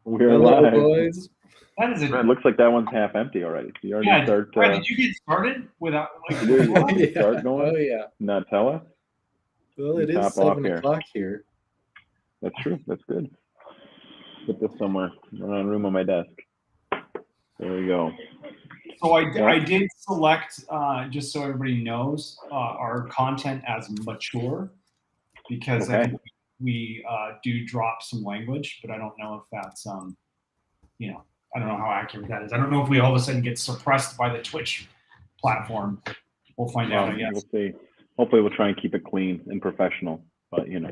We're Hello, live. boys. That is a, It looks like that one's half empty already. So you already yeah, start. Brad, did you get started without like? Start going? Oh yeah. Not tell us. Well, it is Top off 7 here. o'clock here. That's true. That's good. Put this somewhere. Run room on my desk. There we go. So I did select, just so everybody knows, our content as mature, because I think we do drop some language, but I don't know if that's you know, I don't know how accurate that is. I don't know if we all of a sudden get suppressed by the Twitch platform. We'll find out, I guess. We'll see. Hopefully we'll try and keep it clean and professional, but you know,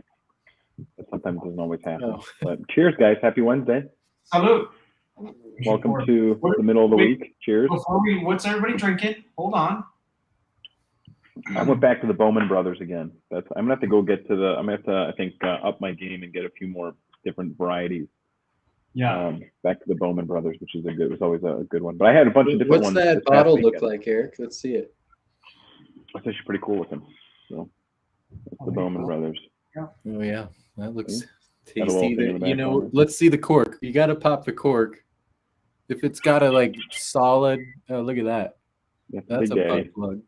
sometimes it doesn't always happen. No. But cheers, guys. Happy Wednesday. Salute. Welcome to the middle of the week. Cheers. What's everybody drinking? Hold on. I went back to the Bowman Brothers again. I'm gonna have to go get to the. I'm gonna have to, I think, up my game and get a few more different varieties. Yeah. Back to the Bowman Brothers, which is it was always a good one. But I had a bunch of different ones. What's that bottle look like, Eric? Let's see it. It's actually pretty cool looking. So that's the Bowman Brothers. Oh yeah, that looks Got a little tasty. thing in the You back know, on it. let's see the cork. You got to pop the cork. If it's got a like solid, oh look at that. That's a butt plug.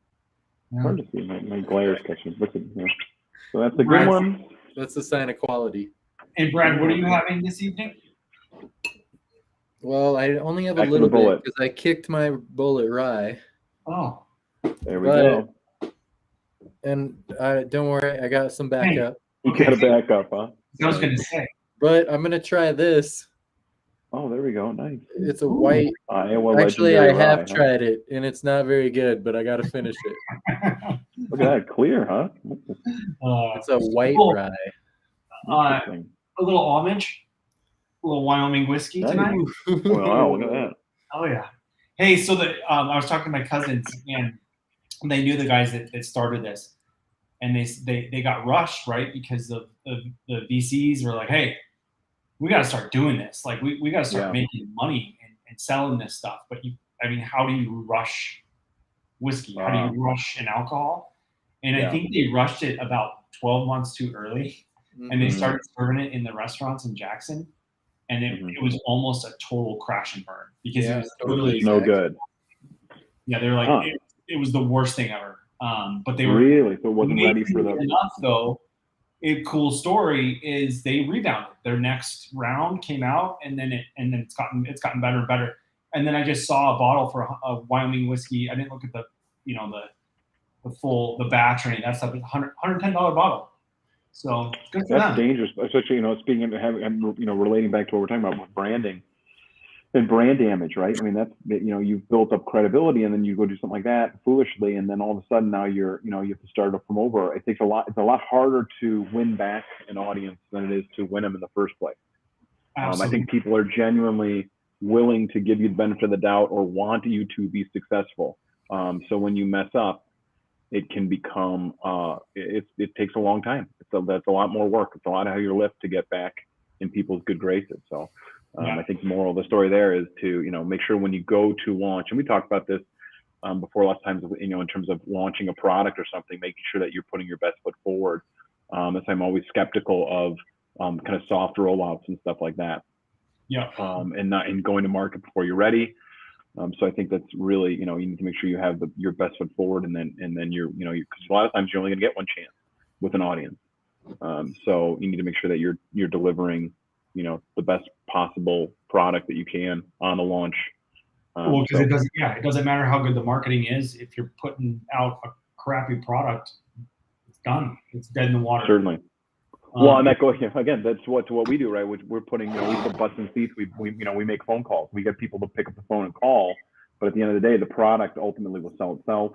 Hard to see. My glare is catching. Look at here. So that's a good one. That's a sign of quality. And Brad, what are you having this evening? Well, I only have a Back to little the bit bullet. because I kicked my bullet rye. Oh. There we go. And don't worry, I got some backup. You got to back up, huh? I was going to say. But I'm gonna try this. Oh, there we go. Nice. It's a white. Iowa Actually, Legendary I have Rye, huh? tried it, and it's not very good. But I got to finish it. Look at that, clear, huh? It's a white rye. Interesting. A little homage, a little Wyoming whiskey tonight. Wow, look at that. Oh yeah. Hey, so I was talking to my cousins, and they knew the guys that started this, and they got rushed, right? Because the VCs were like, hey, we got to start doing this. Like we got to start making money and selling this stuff. But how do you rush whiskey? How do you rush an alcohol? And I think they rushed it about 12 months too early. And they started serving it in the restaurants in Jackson. And it was almost a total crash and burn because it was totally no good. Yeah, they're like, it was the worst thing ever. But they were really, so it wasn't ready for the enough though. A cool story is they rebounded. Their next round came out, and then it's gotten better and better. And then I just saw a bottle for a Wyoming whiskey. I didn't look at the full batch or anything. That's a $110 bottle. So good for them. That's dangerous, especially speaking of relating back to what we're talking about with branding and brand damage, right? I mean, that's you've built up credibility, and then you go do something like that foolishly, and then all of a sudden now you have to start from over. It takes a lot. It's a lot harder to win back an audience than it is to win them in the first place. I think people are genuinely willing to give you the benefit of the doubt or want you to be successful. So when you mess up, it can become it takes a long time. That's a lot more work. It's a lot of heavier lift to get back in people's good graces. So I think the moral of the story there is to make sure when you go to launch, and we talked about this before lots of times, in terms of launching a product or something, making sure that you're putting your best foot forward. As I'm always skeptical of kind of soft rollouts and stuff like that. Yeah. And going to market before you're ready. So I think that's really, you need to make sure you have your best foot forward, and then because a lot of times you're only going to get one chance with an audience. So you need to make sure that you're delivering, the best possible product that you can on the launch. Well, because it doesn't matter how good the marketing is. If you're putting out a crappy product, it's done. It's dead in the water. Certainly. Well, and that goes again. That's what we do, right? We're putting, we put butts in seats. We make phone calls. We get people to pick up the phone and call. But at the end of the day, the product ultimately will sell itself,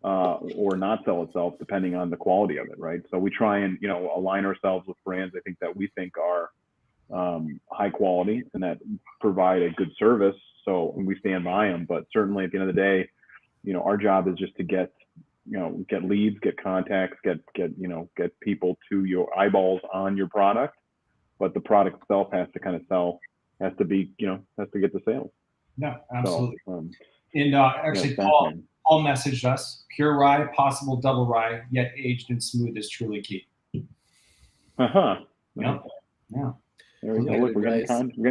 or not sell itself, depending on the quality of it, right? So we try and align ourselves with brands I think that we think are high quality and that provide a good service. So we stand by them. But certainly at the end of the day, our job is just to get leads, get contacts, get people to your eyeballs on your product. But the product itself has to kind of sell, has to get the sales. Yeah, absolutely. So, actually, Paul messaged us: pure rye, possible double rye, yet aged and smooth is truly key. Yeah. Yeah. There we go. Look, we're getting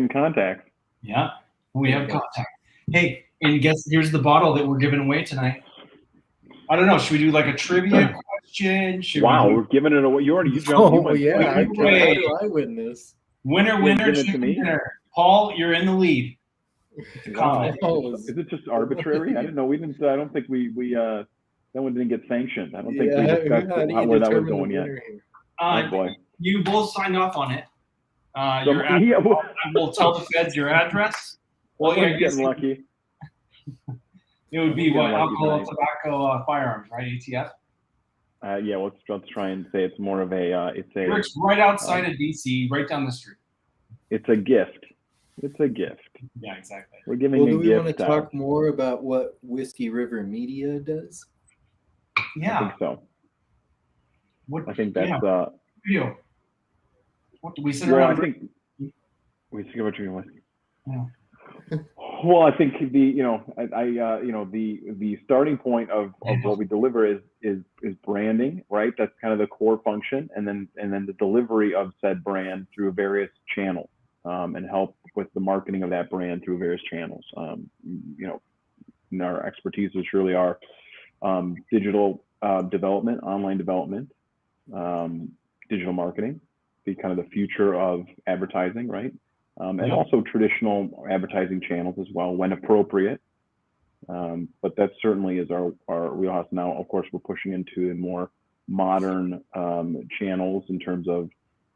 contact. Yeah, we have contact. Hey, and here's the bottle that we're giving away tonight. I don't know. Should we do like a trivia question? We're giving it away. You jumped. Oh, yeah. How do I win this? Winner, chicken dinner. Paul, you're in the lead. Wow. Is it just arbitrary? I didn't know. I don't think we that one didn't get sanctioned. I don't think we discussed where that was going yet. Oh boy. You both signed off on it. We'll tell the feds your address. Well, you're getting lucky. It would be what, alcohol, tobacco, firearms, right? ATF. Yeah. Let's try and say it's more of a. It's right outside of DC, right down the street. It's a gift. It's a gift. Yeah, exactly. We're giving a gift. Do we want to talk more about what Whiskey River Media does? Yeah. I think so. I think that's video. What do we sit around? I think we see what you mean. Yeah. Well, I think the starting point of what we deliver is branding, right? That's kind of the core function, and then the delivery of said brand through various channels, and help with the marketing of that brand through various channels. And our expertise is really our digital development, online development, digital marketing, be kind of the future of advertising, right? And also traditional advertising channels as well, when appropriate. But that certainly is our wheelhouse now. Of course, we're pushing into more modern channels in terms of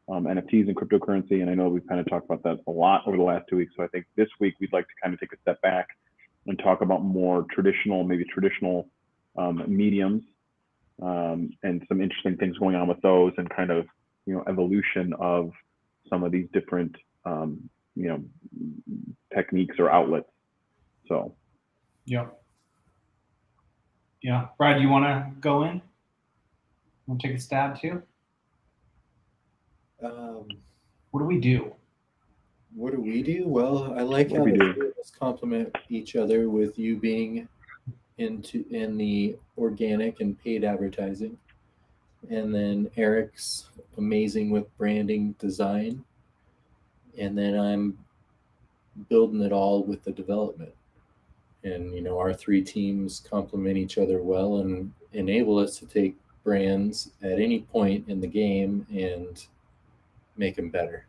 NFTs and cryptocurrency. And I know we've kind of talked about that a lot over the last 2 weeks. So I think this week we'd like to kind of take a step back and talk about more traditional mediums, and some interesting things going on with those, and kind of evolution of some of these different techniques or outlets. So yeah, Brad, do you want to go in? Want to take a stab too? What do we do? Well, I like how the three of us complement each other, with you being in the organic and paid advertising, and then Eric's amazing with branding design, and then I'm building it all with the development. And our three teams complement each other well and enable us to take brands at any point in the game and make them better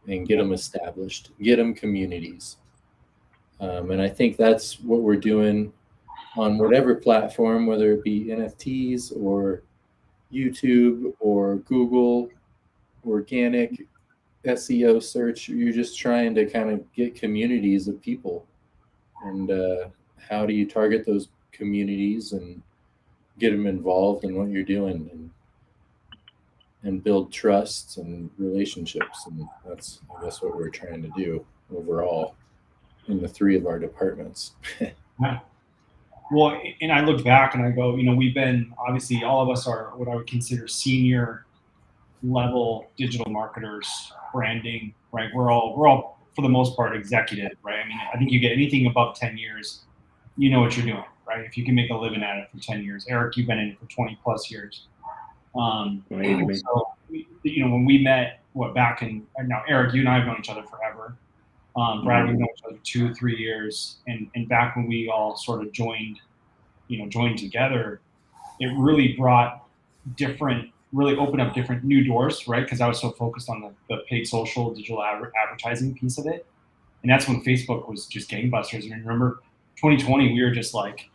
and get them established, get them communities. And I think that's what we're doing on whatever platform, whether it be NFTs or YouTube or Google, organic SEO search. You're just trying to kind of get communities of people. And how do you target those communities and get them involved in what you're doing, and build trusts and relationships? And that's, I guess, what we're trying to do overall in the three of our departments. Well, and I look back and I go, we've been, obviously all of us are what I would consider senior level digital marketers, branding, right? We're all for the most part executive, right? I mean, I think you get anything above 10 years, you know what you're doing, right? If you can make a living at it for 10 years. Eric, you've been in it for 20 plus years. So, when we met, back in, now Eric, you and I have known each other forever. Brad, we've known each other 2 or 3 years. And back when we all sort of joined together, it really really opened up different new doors, right? Because I was so focused on the paid social digital advertising piece of it. And that's when Facebook was just gangbusters. I mean, remember 2020, we were just like,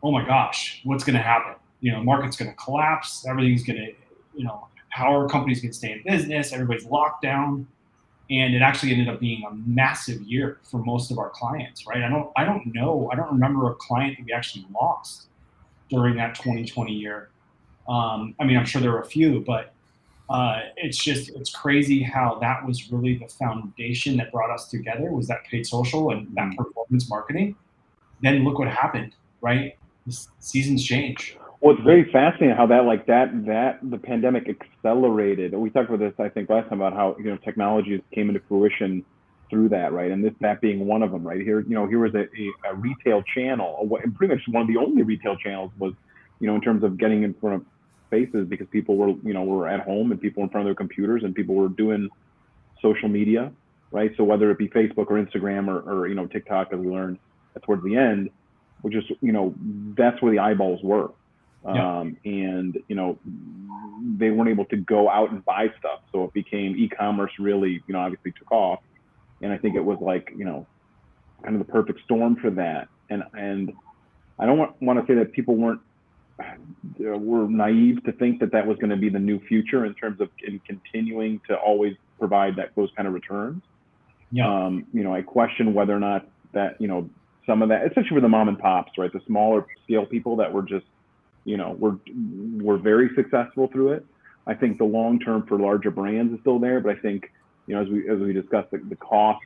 oh my gosh, what's going to happen? Market's going to collapse. Everything's going to, power companies can stay in business. Everybody's locked down. And it actually ended up being a massive year for most of our clients, right? I don't remember a client that we actually lost during that 2020 year. I mean, I'm sure there were a few, but it's crazy how that was really the foundation that brought us together, was that paid social and that performance marketing. Then look what happened, right? The seasons change. Well, it's very fascinating how the pandemic accelerated. We talked about this, I think, last time, about how technologies came into fruition through that, right? And that being one of them, right? Here was a retail channel, and pretty much one of the only retail channels was, in terms of getting in front of faces, because people were at home and people were in front of their computers and people were doing social media, right? So whether it be Facebook or Instagram or TikTok, as we learned towards the end, which is, that's where the eyeballs were. Yeah. And, they weren't able to go out and buy stuff. So it became e-commerce really, obviously took off. And I think it was like, kind of the perfect storm for that. And I don't want to say that people were naive to think that was going to be the new future in terms of continuing to always provide those kind of returns. Yeah. I question whether or not that, some of that, especially for the mom and pops, right? The smaller scale people that were just, were very successful through it. I think the long term for larger brands is still there, but I think, as we discussed, the cost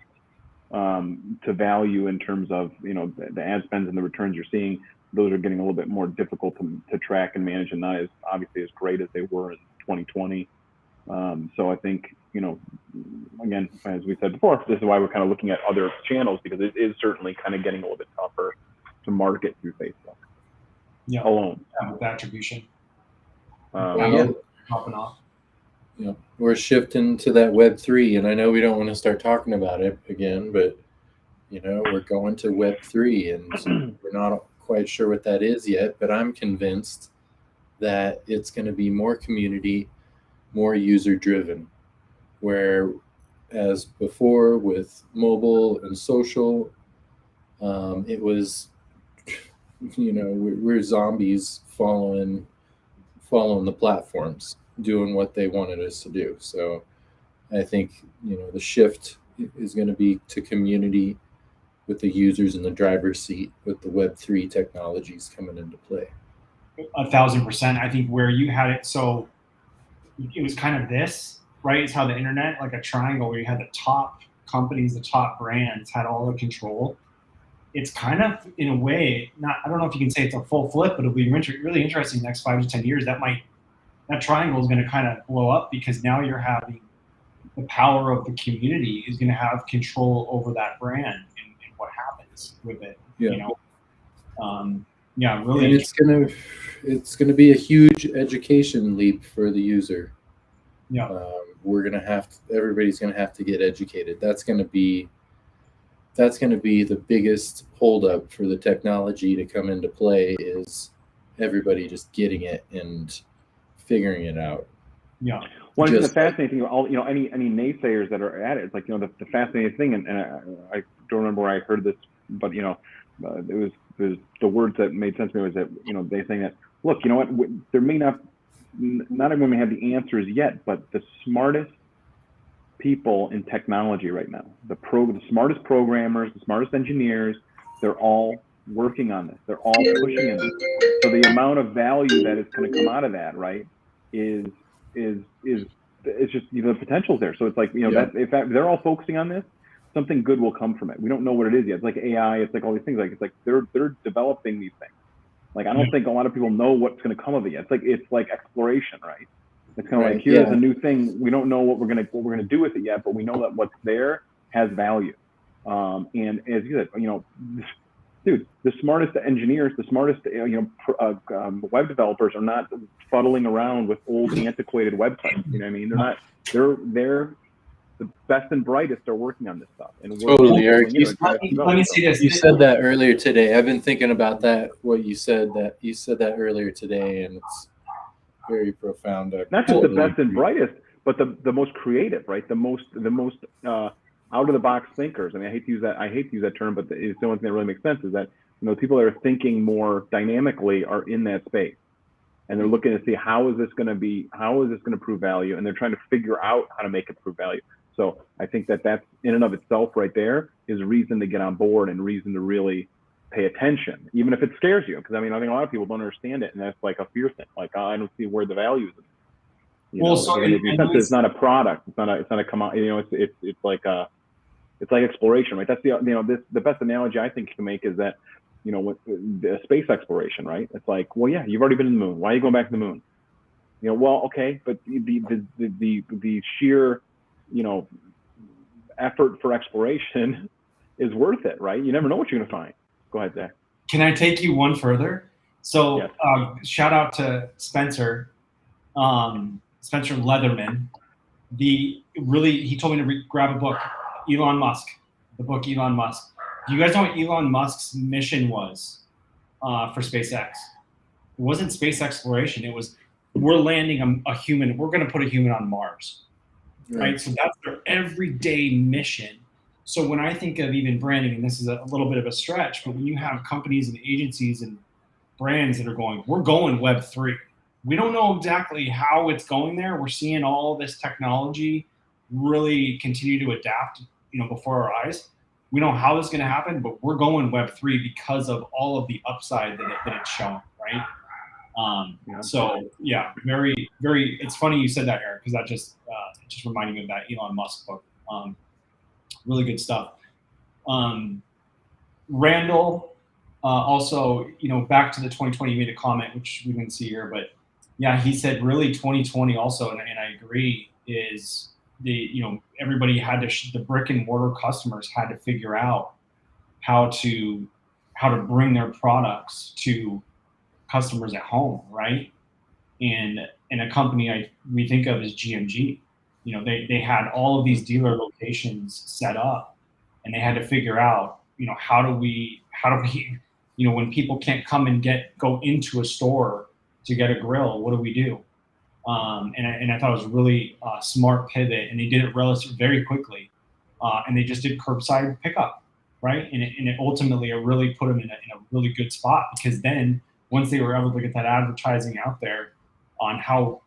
to value in terms of, the ad spends and the returns you're seeing, those are getting a little bit more difficult to track and manage, and not as obviously as great as they were in 2020. So I think, again, as we said before, this is why we're kind of looking at other channels, because it is certainly kind of getting a little bit tougher to market through Facebook. Yeah. Alone. With attribution. Popping off. Yeah, we're shifting to that Web3, and I know we don't want to start talking about it again, but we're going to Web3, and we're not quite sure what that is yet. But I'm convinced that it's going to be more community, more user-driven, whereas before with mobile and social, it was, we're zombies following the platforms, doing what they wanted us to do. So I think, the shift is going to be to community, with the users in the driver's seat, with the Web3 technologies coming into play. 1,000%. I think where you had it, so it was kind of this, right? It's how the internet, like a triangle where you had the top companies, the top brands had all the control. It's kind of, in a way, I don't know if you can say it's a full flip, but it'll be really interesting the next 5 to 10 years. That triangle is going to kind of blow up, because now you're having the power of the community is going to have control over that brand and what happens with it. Yeah. Really. And it's gonna be a huge education leap for the user. Yeah. Everybody's gonna have to get educated. That's gonna be the biggest holdup for the technology to come into play, is everybody just getting it and figuring it out. Yeah. Well, I think the fascinating thing, any naysayers that are at it, it's like, the fascinating thing, and I don't remember where I heard this, but, it was the words that made sense to me was that, they saying that, look, there may not everyone may have the answers yet, but the smartest people in technology right now, the smartest programmers, the smartest engineers, they're all working on this. They're all pushing in this. So the amount of value that is going to come out of that, right, is it's just, the potential's there. So it's like, that if they're all focusing on this, something good will come from it. We don't know what it is yet. It's like AI. It's like all these things. Like, it's like they're developing these things. Like, I don't think a lot of people know what's going to come of it yet. It's like exploration, right? It's kind of like, here's a new thing. We don't know what we're gonna do with it yet, but we know that what's there has value. And as you said, dude, the smartest engineers, the smartest web developers are not fuddling around with old antiquated websites. You know what I mean? They're not. They're the best and brightest are working on this stuff. And totally, Eric. Let me see this. You said that earlier today. I've been thinking about that. What you said that earlier today, and it's very profound. Not just the best and brightest, but the most creative, right? The most out of the box thinkers. I mean, I hate to use that term, but it's the only thing that really makes sense is that people that are thinking more dynamically are in that space, and they're looking to see how is this going to prove value, and they're trying to figure out how to make it prove value. So I think that's in and of itself right there is reason to get on board and reason to really pay attention, even if it scares you. Because I think a lot of people don't understand it, and that's like a fear thing. Like, I don't see where the value is. It's not a product. It's not a commodity. It's like exploration, right? That's the best analogy I think you can make is that the space exploration, right? It's like, well, yeah, you've already been to the moon. Why are you going back to the moon? Well, okay, but the sheer effort for exploration is worth it, right? You never know what you're going to find. Go ahead, Zach. Can I take you one further? So yes. Shout out to Spencer Leatherman, he told me to grab a book, Elon Musk, the book Elon Musk. Do you guys know what Elon Musk's mission was for SpaceX? It wasn't space exploration. It was, we're landing a human. We're going to put a human on Mars, right? So that's their everyday mission. So when I think of even branding, and this is a little bit of a stretch, but when you have companies and agencies and brands that are going, we're going Web3. We don't know exactly how it's going there. We're seeing all this technology really continue to adapt, before our eyes. We don't know how this is going to happen, but we're going Web3 because of all of the upside that it's showing, right? So yeah, very, very. It's funny you said that, Eric, because that just reminded me of that Elon Musk book. Really good stuff. Randall, also, back to the 2020, he made a comment which we didn't see here, but yeah, he said really 2020 also, and I agree, is everybody had to, the brick and mortar customers had to figure out how to bring their products to customers at home, right? And a company we think of as GMG, they had all of these dealer locations set up, and they had to figure out, how do we, when people can't come and go into a store to get a grill, what do we do? And I thought it was a really smart pivot, and they did it relatively very quickly, and they just did curbside pickup, right? And it ultimately really put them in a really good spot, because then once they were able to get that advertising out there on how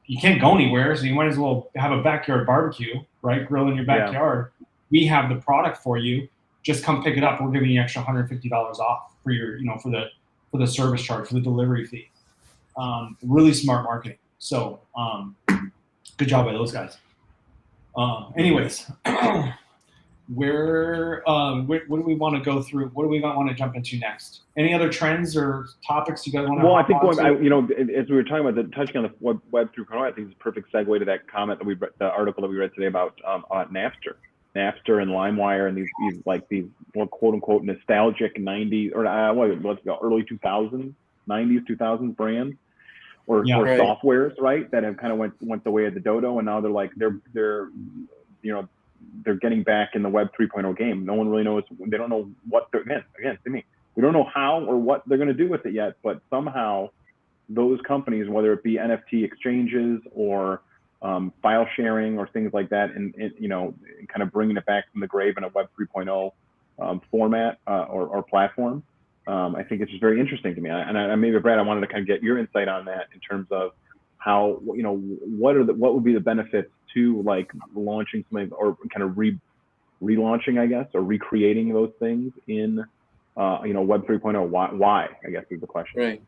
you can't go anywhere, so you might as well have a backyard barbecue, right? Grill in your backyard. Yeah. We have the product for you. Just come pick it up. We're giving you extra $150 off for your, for the service charge, for the delivery fee. Really smart marketing. So good job by those guys. Anyways, where what do we want to go through? What do we want to jump into next? Any other trends or topics you guys want to? Well, I think as we were talking about touching on the Web 3.0, I think it's a perfect segue to that comment that the article that we read today about Napster and LimeWire and these more quote unquote nostalgic 90s or early 2000s, 90s, 2000s brands or softwares, right? That have kind of went the way of the dodo, and now they're getting back in the Web 3.0 game. No one really knows. They don't know what they're, again, to me, we don't know how or what they're going to do with it yet, but somehow those companies, whether it be NFT exchanges or file sharing or things like that, and kind of bringing it back from the grave in a Web 3.0 format or platform, I think it's just very interesting to me. And maybe, Brad, I wanted to kind of get your insight on that in terms of how, what would be the benefits to like launching something or kind of relaunching, I guess, or recreating those things in, Web 3.0. Why, I guess, is the question. Right.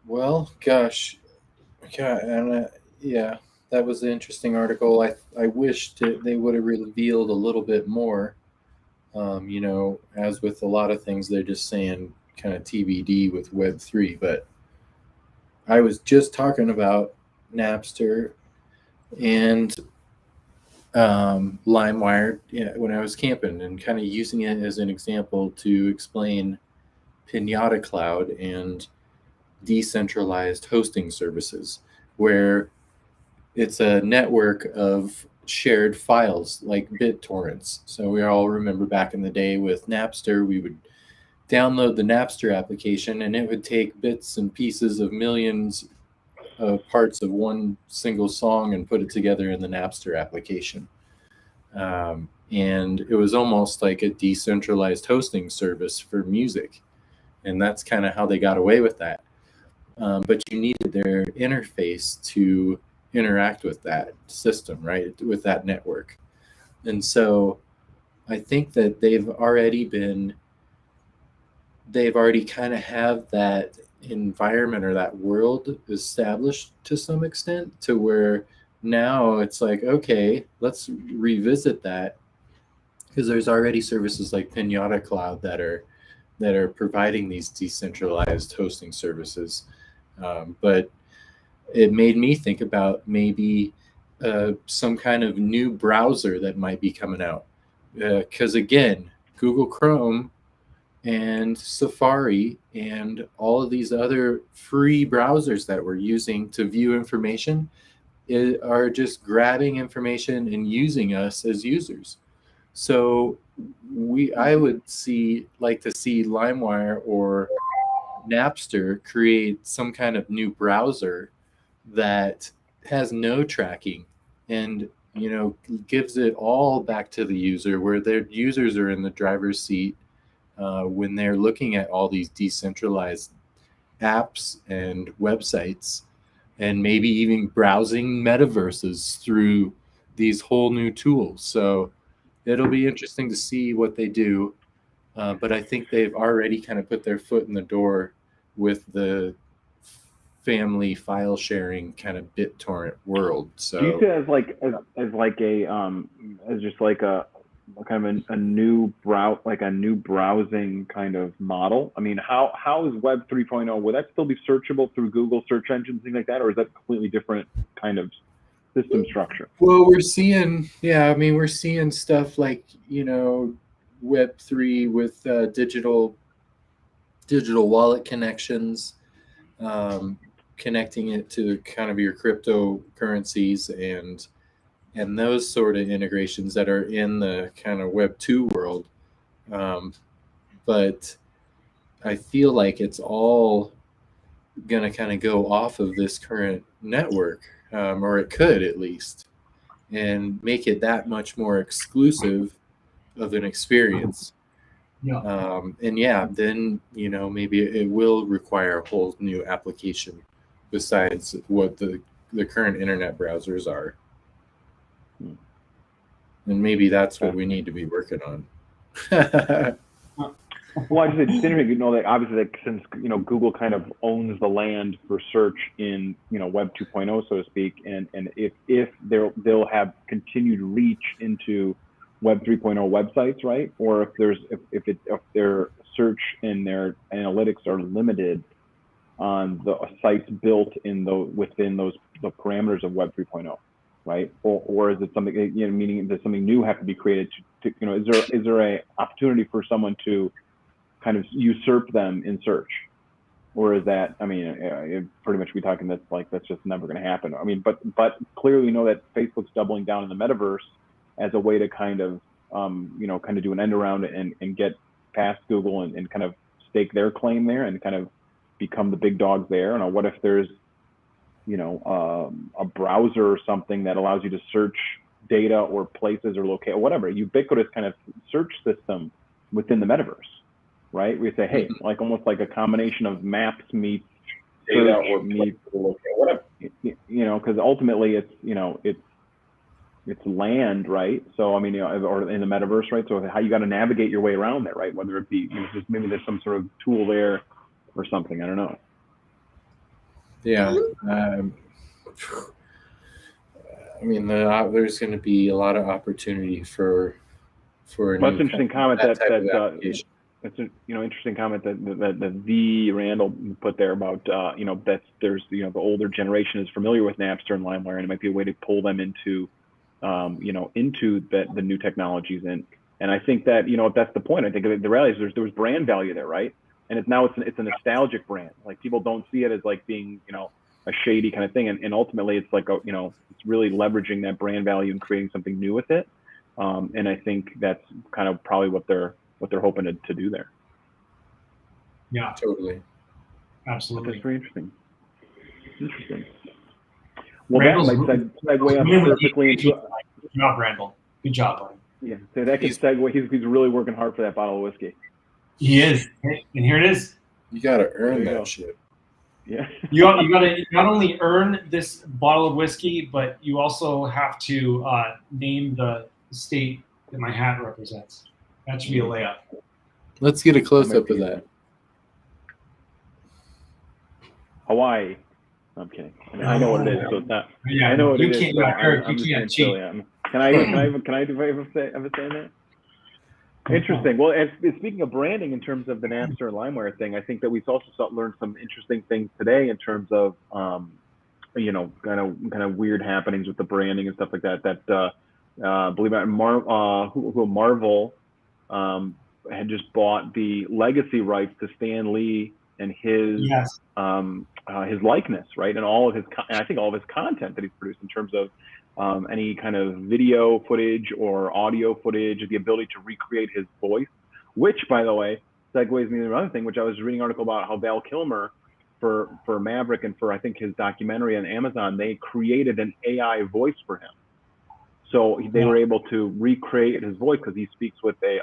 Well, gosh. And yeah, that was an interesting article. I wished they would have revealed a little bit more. As with a lot of things, they're just saying kind of TBD with Web 3. But I was just talking about Napster and LimeWire when I was camping, and kind of using it as an example to explain Pinata Cloud and decentralized hosting services, where it's a network of shared files like BitTorrents. So we all remember back in the day with Napster, we would download the Napster application, and it would take bits and pieces of millions of parts of one single song and put it together in the Napster application. And it was almost like a decentralized hosting service for music. And that's kind of how they got away with that. But you needed their interface to interact with that system, right? With that network. And so I think that they've already kind of have that environment or that world established to some extent, to where now it's like, okay, let's revisit that, because there's already services like Pinata Cloud that are providing these decentralized hosting services. But it made me think about maybe some kind of new browser that might be coming out, because again, Google Chrome and Safari and all of these other free browsers that we're using to view information, are just grabbing information and using us as users. So I would like to see LimeWire or Napster create some kind of new browser that has no tracking and gives it all back to the user, where their users are in the driver's seat when they're looking at all these decentralized apps and websites, and maybe even browsing metaverses through these whole new tools. So it'll be interesting to see what they do. But I think they've already kind of put their foot in the door with the family file sharing kind of BitTorrent world. So do you see it as like as just like a kind of a new browsing kind of model? I mean, how is Web 3.0? Will that still be searchable through Google search engines, things like that, or is that a completely different kind of system structure? Well, we're seeing stuff like Web3 with digital wallet connections, connecting it to kind of your cryptocurrencies and those sort of integrations that are in the kind of Web 2 world. But I feel like it's all going to kind of go off of this current network, or it could at least, and make it that much more exclusive of an experience. Yeah. And then maybe it will require a whole new application besides what the current internet browsers are. And maybe that's what we need to be working on. Well, I just it's interesting, that obviously that since Google kind of owns the land for search in Web 2.0, so to speak, and if they'll have continued reach into Web 3.0 websites, right? Or if their search and their analytics are limited on the sites built within the parameters of Web 3.0, right? Or is it something, meaning does something new have to be created to is there a opportunity for someone to kind of usurp them in search? Or is that, I mean, pretty much we talking that's just never going to happen. I mean, but clearly we know that Facebook's doubling down in the metaverse as a way to kind of do an end around and get past Google and kind of stake their claim there and kind of become the big dogs there. And what if there's a browser or something that allows you to search data or places or locate or whatever, ubiquitous kind of search system within the metaverse, right? We say, hey, like almost like a combination of maps meets data or meets whatever, because ultimately it's land, right? So I mean, or in the metaverse, right? So how you got to navigate your way around there, right? Whether it be maybe there's some sort of tool there or something. I don't know. Yeah. I mean, there's going to be a lot of opportunity for that's an interesting comment that's an interesting comment that V Randall put there about that there's the older generation is familiar with Napster and LimeWire, and it might be a way to pull them into into the new technologies, and I think that that's the point. I think the reality is there was brand value there, right? And it's a nostalgic brand. Like people don't see it as like being a shady kind of thing, and ultimately it's like it's really leveraging that brand value and creating something new with it. And I think that's kind of probably what they're hoping to do there. Yeah, totally, absolutely. That's very interesting. Interesting. Well, that might segue up perfectly into. Good job, Randall. Good job, buddy. Yeah, so that could segue. He's really working hard for that bottle of whiskey. He is, and here it is. You got to earn that shit. Yeah. You got to not only earn this bottle of whiskey, but you also have to name the state that my hat represents. That should be a layup. Let's get a close up of that. Hawaii. I'm kidding. I know what it is, so it's not. Yeah, I know what it is. Eric, I'm you just can't cheat. Can I ever say that? Interesting. Well, speaking of branding, in terms of the Napster and LimeWire thing, I think that we've also learned some interesting things today in terms of, kind of weird happenings with the branding and stuff like that. That believe it or not, Marvel had just bought the legacy rights to Stan Lee and Yes. his likeness, right, and all of his, and I think all of his content that he's produced in terms of any kind of video footage or audio footage, the ability to recreate his voice, which, by the way, segues me to another thing, which I was reading an article about how Val Kilmer, for Maverick and for I think his documentary on Amazon, they created an AI voice for him. So they were able to recreate his voice because he speaks with a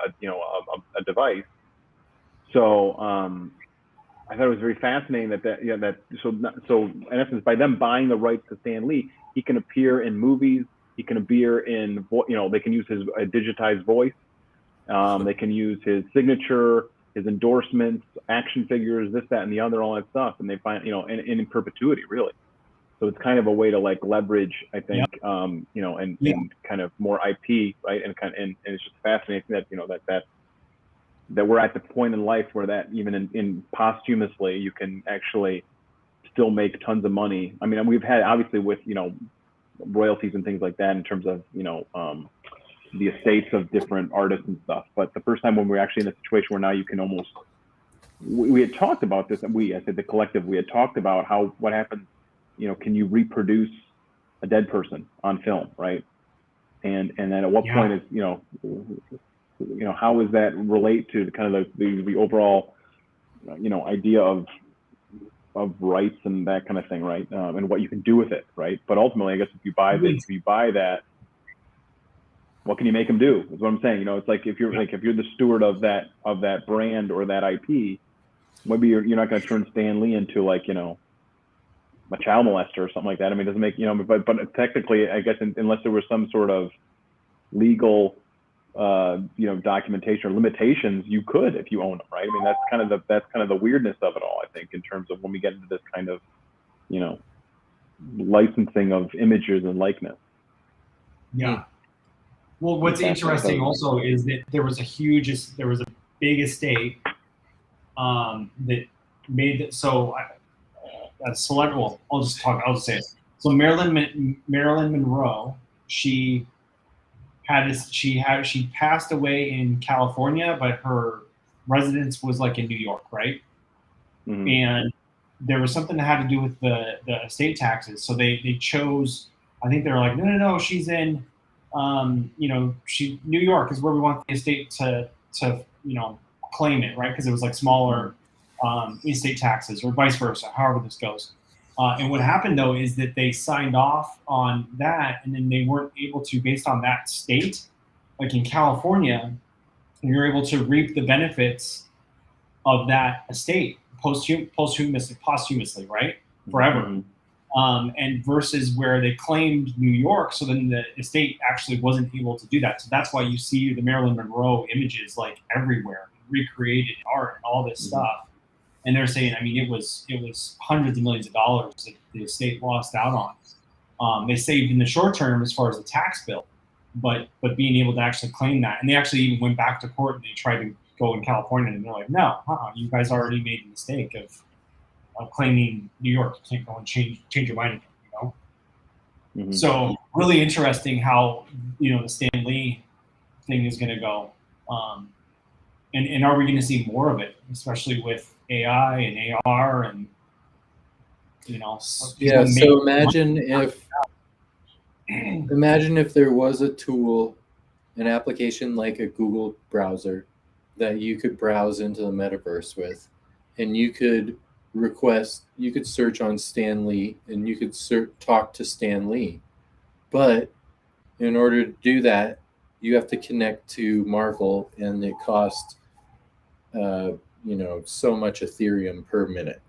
device. So I thought it was very fascinating so in essence, by them buying the rights to Stan Lee, he can appear in movies, he can appear in, they can use his digitized voice, they can use his signature, his endorsements, action figures, this, that, and the other, all that stuff, and they find, in perpetuity, really. So it's kind of a way to like leverage, I think, and kind of more IP, right? And it's just fascinating that that we're at the point in life where that even in posthumously you can actually still make tons of money. I mean, we've had obviously with royalties and things like that in terms of the estates of different artists and stuff. But the first time when we're actually in a situation where now you can almost, we had talked about this, and I said the collective, we had talked about what happens, can you reproduce a dead person on film, right? And then at what point is, how does that relate to the kind of the overall, idea of rights and that kind of thing, right? And what you can do with it, right? But ultimately, I guess if you buy that, what can you make them do? Is what I'm saying. It's like if you're the steward of that brand or that IP, maybe you're not going to turn Stan Lee into a child molester or something like that. I mean, it doesn't make but technically, I guess unless there was some sort of legal documentation or limitations, you could if you own them, right? I mean, that's kind of the weirdness of it all, I think, in terms of when we get into this kind of licensing of images and likeness. Yeah. Well, what's interesting also is that there was a big estate that made it so a select. Well, I'll just say it. So Marilyn Monroe, she passed away in California, but her residence was like in New York, right? Mm-hmm. And there was something that had to do with the estate taxes. So they chose. I think they were like, no, she's in. New York is where we want the estate to claim it, right? Because it was like smaller estate taxes, or vice versa, however this goes. And what happened though is that they signed off on that, and then they weren't able to, based on that state, like in California, you're able to reap the benefits of that estate posthumously, right? Forever. Mm-hmm. And versus where they claimed New York, so then the estate actually wasn't able to do that. So that's why you see the Marilyn Monroe images like everywhere, recreated art and all this stuff. And they're saying, I mean, it was hundreds of millions of dollars that the estate lost out on. They saved in the short term as far as the tax bill, but being able to actually claim that, and they actually even went back to court and they tried to go in California, and they're like, no, you guys already made the mistake of claiming New York. You can't go and change your mind again, Mm-hmm. So really interesting how the Stan Lee thing is going to go, and are we going to see more of it, especially with AI and AR and Yeah. So imagine if there was a tool, an application like a Google browser that you could browse into the metaverse with, and you could search on Stan Lee, and you could talk to Stan Lee. But in order to do that, you have to connect to Marvel, and it costs so much Ethereum per minute.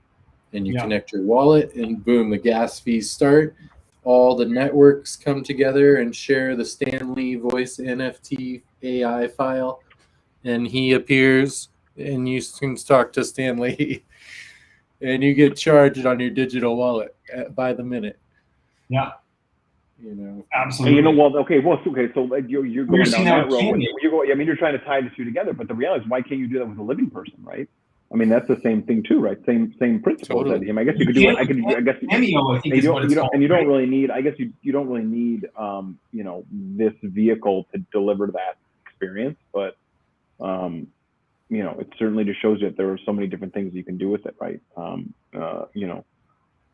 And you connect your wallet, and boom, the gas fees start. All the networks come together and share the Stan Lee voice NFT AI file, and he appears, and you can talk to Stan Lee, and you get charged on your digital wallet by the minute. Yeah. Absolutely. And so you're going down that road. You're trying to tie the two together, but the reality is, why can't you do that with a living person, right? I mean, that's the same thing too, right? Same principle. Totally. I guess you could do it. You don't really need. I guess you don't really need this vehicle to deliver that experience. But it certainly just shows you that there are so many different things you can do with it, right?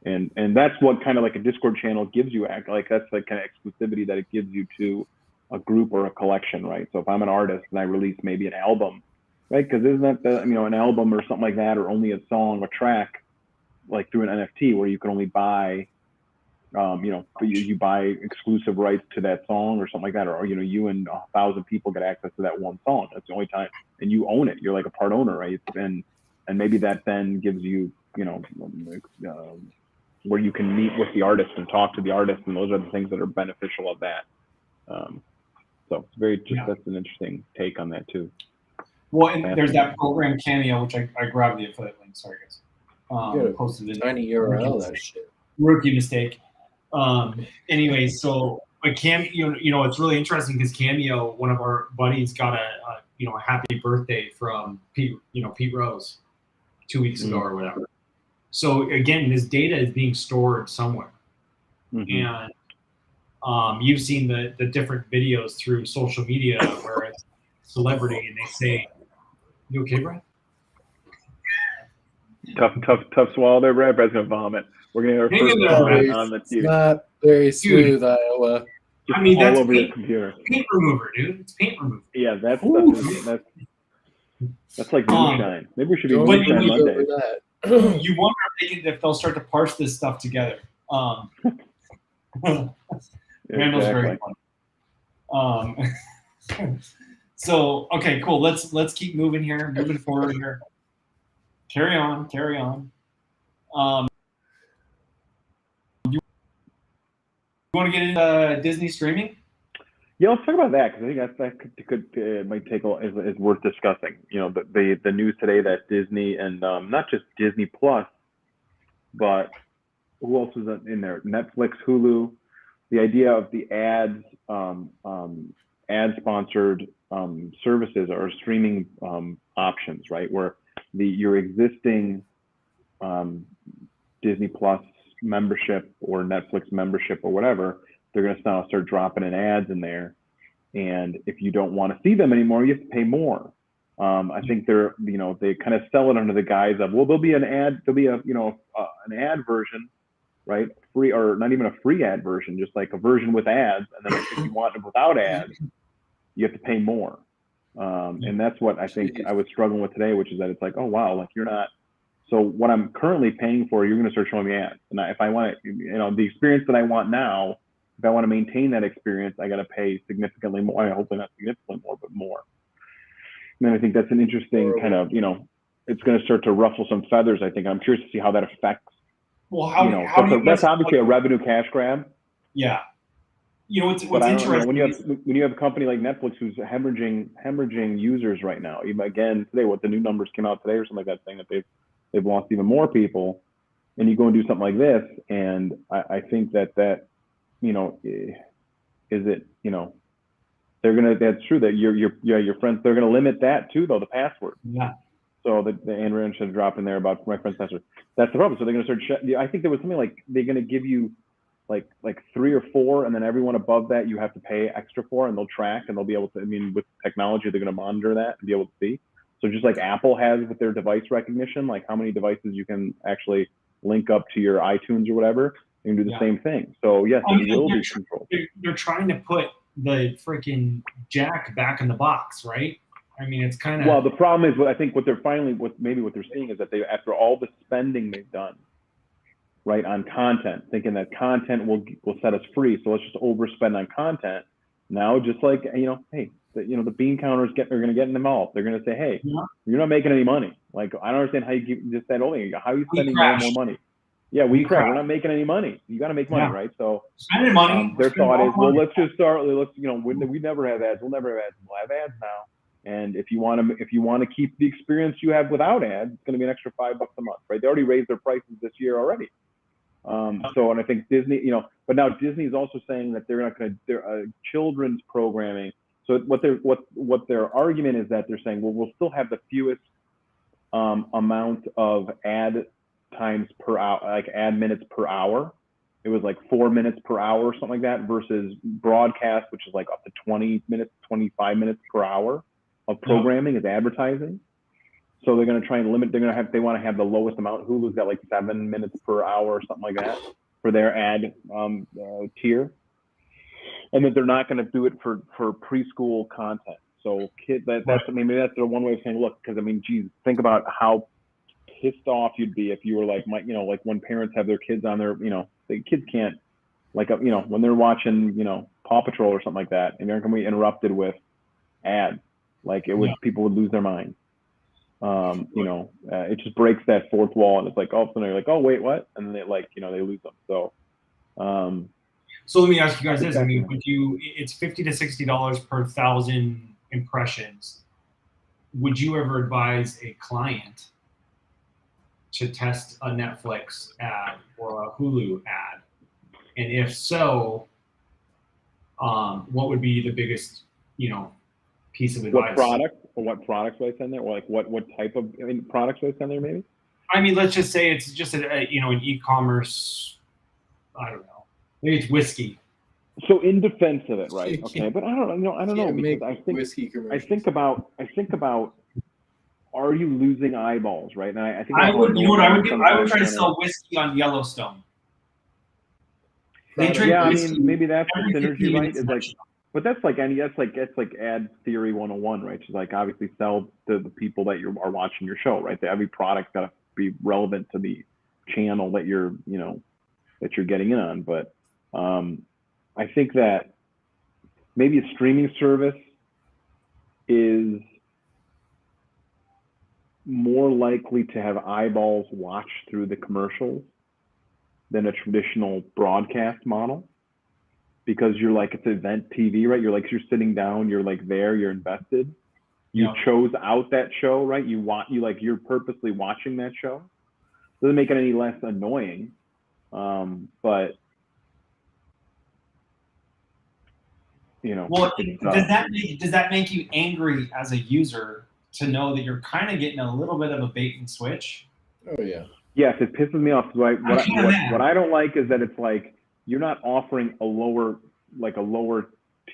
And that's what kind of like a Discord channel gives you, like that's the kind of exclusivity that it gives you to a group or a collection, right? So if I'm an artist and I release maybe an album, right? Because isn't that an album or something like that, or only a song, a track, like through an NFT where you can only buy, you buy exclusive rights to that song or something like that, or you and 1,000 people get access to that one song. That's the only time, and you own it. You're like a part owner, right? And maybe that then gives you, where you can meet with the artist and talk to the artist, and those are the things that are beneficial of that. So it's that's an interesting take on that too. Well, and there's that program Cameo, which I grabbed the affiliate link. Sorry, guys. Posted it. Tiny URL, that shit. Rookie mistake. Anyway, so but it's really interesting because Cameo, one of our buddies, got a happy birthday from Pete Rose 2 weeks ago or whatever. So again, this data is being stored somewhere, and you've seen the different videos through social media where it's celebrity and they say, "You okay, Brad?" Tough swallow there, Brad. Brad's gonna vomit. We're gonna have our first comment on the queue. Not very smooth, Iowa. I mean, all that's over your computer. Paint remover, dude. It's paint remover. Yeah, that's like moonshine. Maybe we should be moonshine Monday. You wonder if they'll start to parse this stuff together. Randall's very funny. So okay, cool. Let's keep moving here, moving forward here. Carry on. You want to get into Disney streaming? Yeah, let's talk about that because I think that might take is worth discussing. The news today that Disney and not just Disney Plus, but who else is in there? Netflix, Hulu. The idea of the ad-sponsored services or streaming options, right? Where your existing Disney Plus membership or Netflix membership or whatever, they're going to now start dropping in ads in there. And if you don't want to see them anymore, you have to pay more. I think they kind of sell it under the guise of, well, there'll be an ad version, right? Free, or not even a free ad version, just like a version with ads. And then if you want it without ads, you have to pay more. And that's what I think I was struggling with today, which is that it's like, oh, wow, like you're not. So what I'm currently paying for, you're going to start showing me ads. And if I want the experience that I want now, if I want to maintain that experience, I got to pay significantly more. Hopefully not significantly more, but more. And then I think that's an interesting kind of, it's going to start to ruffle some feathers, I think. I'm curious to see how that affects. Well, that's obviously a revenue cash grab. Yeah. What's interesting when you have a company like Netflix who's hemorrhaging users right now. Even again today, what the new numbers came out today or something like that, saying that they've lost even more people, and you go and do something like this, and I think that they're gonna. That's true that your friends, they're gonna limit that too, though, the password. Yeah. So the Andrea should drop in there about my friend's password. That's the problem. So they're gonna start. I think there was something like they're gonna give you like 3 or 4, and then everyone above that you have to pay extra for, and they'll track, and they'll be able to. I mean, with technology, they're gonna monitor that and be able to see. So just like Apple has with their device recognition, like how many devices you can actually link up to your iTunes or whatever, you can do the same thing. So yes, it will be controlled. They're trying to put the freaking jack back in the box, right? I mean, it's kind of. Well, the problem is, I think what they're seeing is that after all the spending they've done, right, on content, thinking that content will set us free, so let's just overspend on content. Now, just like hey, the bean counters are going to get involved. They're going to say, hey, you're not making any money. Like, I don't understand how you just said, how are you spending more and more money? Yeah, we're not making any money. You got to make money, right? So spending money. Their thought is, well, let's just start. We never have ads. We'll never have ads. We'll have ads now. And if you want to keep the experience you have without ads, it's going to be an extra $5 a month, right? They already raised their prices this year already. And I think Disney, but now Disney is also saying that they're not going to children's programming. So what their argument is that they're saying, well, we'll still have the fewest amount of ad times per hour, like ad minutes per hour. It was like 4 minutes per hour or something like that, versus broadcast, which is like up to 20 minutes, 25 minutes per hour of programming is advertising. So they're going to try and limit. They want to have the lowest amount. Hulu's got like 7 minutes per hour or something like that for their ad tier, and that they're not going to do it for preschool content. So that's maybe that's the one way of saying, look, because I mean, geez, think about how pissed off you'd be if you were like like when parents have their kids on their, the kids can't, like, when they're watching, Paw Patrol or something like that, and they're going to be interrupted with ads. Like, it would, people would lose their mind. It just breaks that fourth wall, and it's like all of a sudden they're like, oh wait, what? And then they they lose them. So so let me ask you guys this. I mean, it's $50 to $60 per 1,000 impressions. Would you ever advise a client to test a Netflix ad or a Hulu ad? And if so, what would be the biggest, piece of advice? What products would I send there? Or like what type of products would I send there maybe? I mean, let's just say it's just an e-commerce, I don't know. Maybe it's whiskey. So in defense of it, right? Okay, but I don't know because I think about are you losing eyeballs, right? And I think I would try to sell whiskey on Yellowstone. I mean, maybe that's the synergy, right? Is like, but that's like ad theory 101, right? Just like obviously sell to the people that are watching your show, right? That every product's got to be relevant to the channel that you're getting in on. But I think that maybe a streaming service is more likely to have eyeballs watch through the commercials than a traditional broadcast model, because you're like, it's event TV, right? You're sitting down, you're like there, you're invested. You chose out that show, right? You're purposely watching that show. Doesn't make it any less annoying, but well, does that make you angry as a user to know that you're kind of getting a little bit of a bait and switch? Oh yeah. Yes, it pisses me off. What I don't like is that it's like you're not offering a lower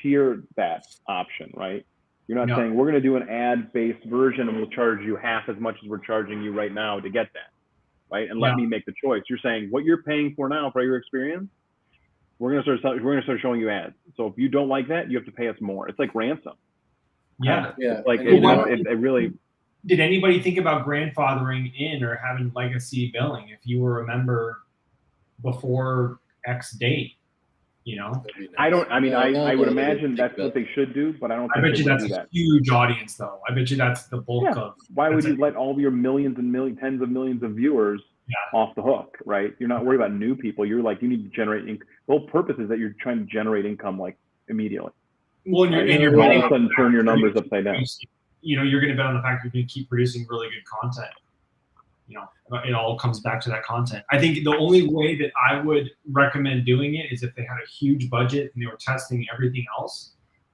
tier that option, right? You're not saying we're going to do an ad-based version and we'll charge you half as much as we're charging you right now to get that, right? And let me make the choice. You're saying what you're paying for now for your experience, we're going to start showing you ads. So if you don't like that, you have to pay us more. It's like ransom. Yeah. Like it really. Did anybody think about grandfathering in or having legacy billing if you were a member before X date? Nice. I would imagine that's what they should do, but I don't think I bet you that's a huge audience, though. I bet you that's the bulk of. Why would you let all of your millions and tens of millions of viewers off the hook, right? You're not worried about new people. You're like, you need to generate income. The whole purpose is that you're trying to generate income like immediately. Well, and you're all of a sudden turn your numbers upside down. You're going to bet on the fact you're going to keep producing really good content. It all comes back to that content. I think the only way that I would recommend doing it is if they had a huge budget and they were testing everything else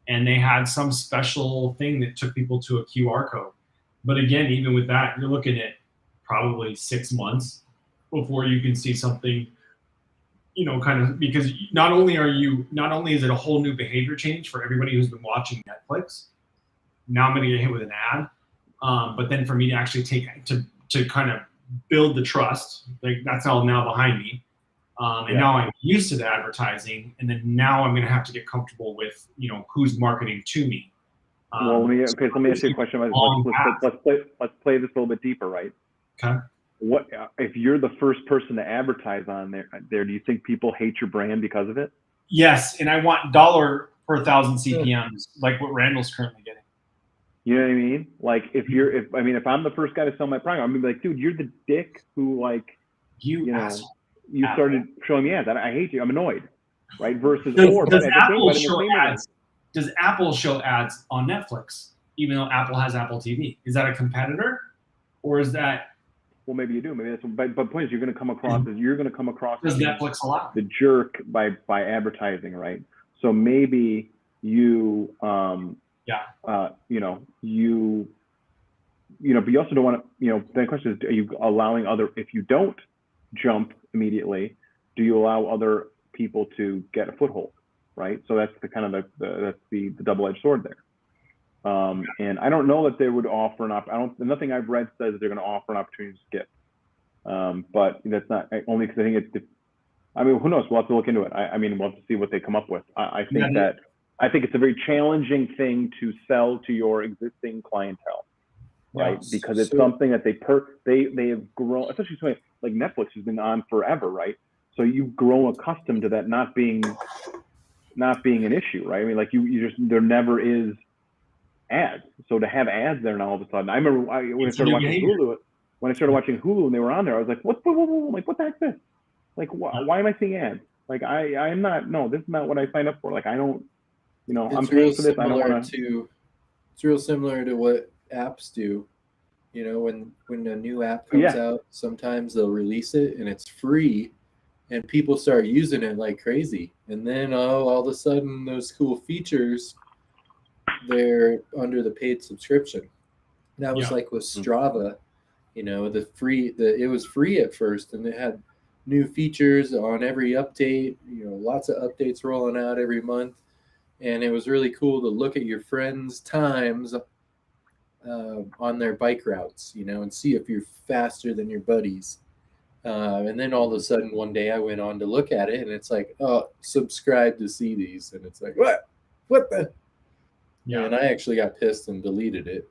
and they had some special thing that took people to a QR code. But again, even with that, you're looking at probably 6 months before you can see something, kind of, because not only is it a whole new behavior change for everybody who's been watching Netflix. Now I'm going to get hit with an ad. But then for me to actually to kind of build the trust, like that's all now behind me. Now I'm used to the advertising, and then now I'm going to have to get comfortable with, who's marketing to me. Well, let me ask you a question. Let's play this a little bit deeper, right? Okay. What if you're the first person to advertise on there? Do you think people hate your brand because of it? Yes, and I want $1 per 1,000 CPMs, like what Randall's currently getting. You know what I mean? Like if I'm the first guy to sell my product, I'm gonna be like, dude, you're the dick who you started showing me ads. I hate you. I'm annoyed, right? Versus does Apple show ads on Netflix, even though Apple has Apple TV? Is that a competitor, or is that? Well, maybe you do. Maybe that's. But the point is, you're going to come across Does Netflix allow the jerk by advertising, right? So maybe you. But you also don't want to, the question is, are you allowing if you don't jump immediately, do you allow other people to get a foothold, right? So that's the kind of the double-edged sword there. And I don't know that they would offer nothing I've read says that they're going to offer an opportunity to skip. But that's not only because I think who knows? We'll have to look into it. We'll have to see what they come up with. I think it's a very challenging thing to sell to your existing clientele, right? Because it's something that they have grown, especially something like Netflix has been on forever, right? So you've grown accustomed to that not being an issue, right? I mean, like there never is ads. So to have ads there now all of a sudden, I remember when I started watching Hulu and they were on there, I was like, what the heck is this? Like, why am I seeing ads? Like, I'm not, no, this is not what I signed up for. Like, I don't, I'm paying for this. I don't want to. It's real similar to what apps do. When a new app comes out, sometimes they'll release it and it's free and people start using it like crazy. And then all of a sudden those cool features, they're under the paid subscription. That was like with Strava, it was free at first and it had new features on every update, lots of updates rolling out every month. And it was really cool to look at your friends' times on their bike routes, and see if you're faster than your buddies. And then all of a sudden one day I went on to look at it and it's like, oh, subscribe to see these. And it's like, what the? Yeah. And I actually got pissed and deleted it.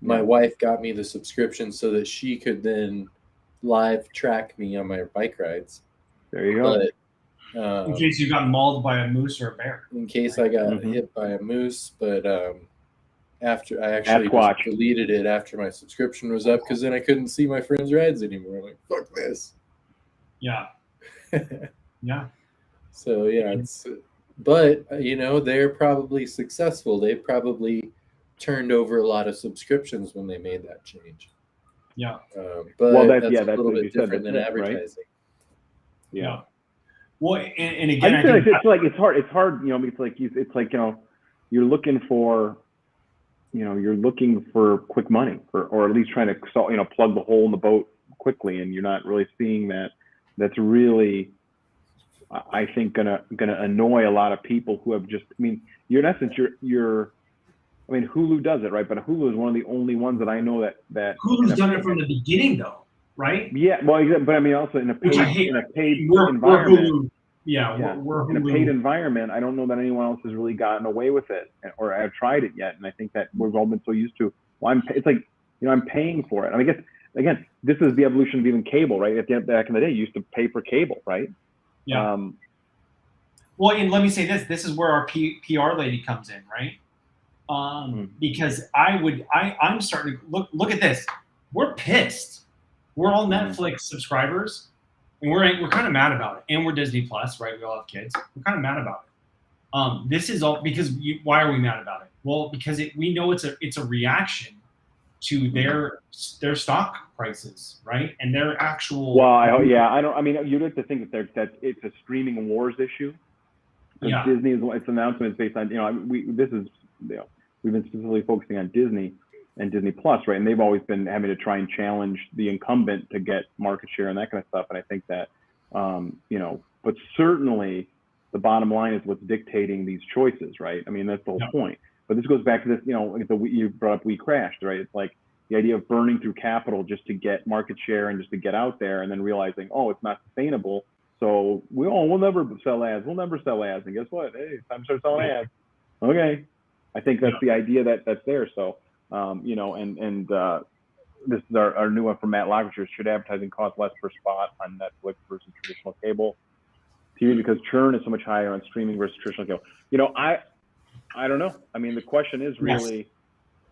My wife got me the subscription so that she could then live track me on my bike rides. There you go. But, in case you got mauled by a moose or a bear. In case I got hit by a moose, but after I actually just deleted it after my subscription was up, because then I couldn't see my friends' rides anymore. I'm like, fuck this. Yeah. Yeah. So but they're probably successful. They probably turned over a lot of subscriptions when they made that change. Yeah. But that's a little bit different than advertising. Right? Yeah. Well, and again, it's hard. It's hard. You're looking for quick money, or at least trying to plug the hole in the boat quickly, and you're not really seeing that. That's really, I think, gonna annoy a lot of people who have just. You're in essence, Hulu does it, right? But Hulu is one of the only ones that I know that Hulu's done it from the beginning, though, right? Yeah, well, but also in a paid environment. We're in a paid environment. I don't know that anyone else has really gotten away with it, or have tried it yet. And I think that we've all been so used to. Well, I'm paying for it. I guess again, this is the evolution of even cable, right? Back in the day, you used to pay for cable, right? Yeah. Well, and let me say this. This is where our PR lady comes in, right? Because I'm starting to look at this. We're pissed. We're all Netflix subscribers, and we're kind of mad about it. And we're Disney Plus, right? We all have kids. We're kind of mad about it. This is all because why are we mad about it? Well, because we know it's a reaction to their stock prices, right? And their actual. Well, I don't. You'd like to think that it's a streaming wars issue. Yeah. Disney its announcement is based on we've been specifically focusing on Disney and Disney Plus, right? And they've always been having to try and challenge the incumbent to get market share and that kind of stuff. And I think that, but certainly the bottom line is what's dictating these choices, right? That's the whole point. But this goes back to this, you brought up We Crashed, right? It's like the idea of burning through capital just to get market share and just to get out there, and then realizing, oh, it's not sustainable. So we'll never sell ads. We'll never sell ads. And guess what? Hey, it's time to start selling ads. Okay. I think that's the idea that's there. So, this is our new one from Matt Lockridge. Should advertising cost less per spot on Netflix versus traditional cable TV because churn is so much higher on streaming versus traditional cable? I don't know. The question is really,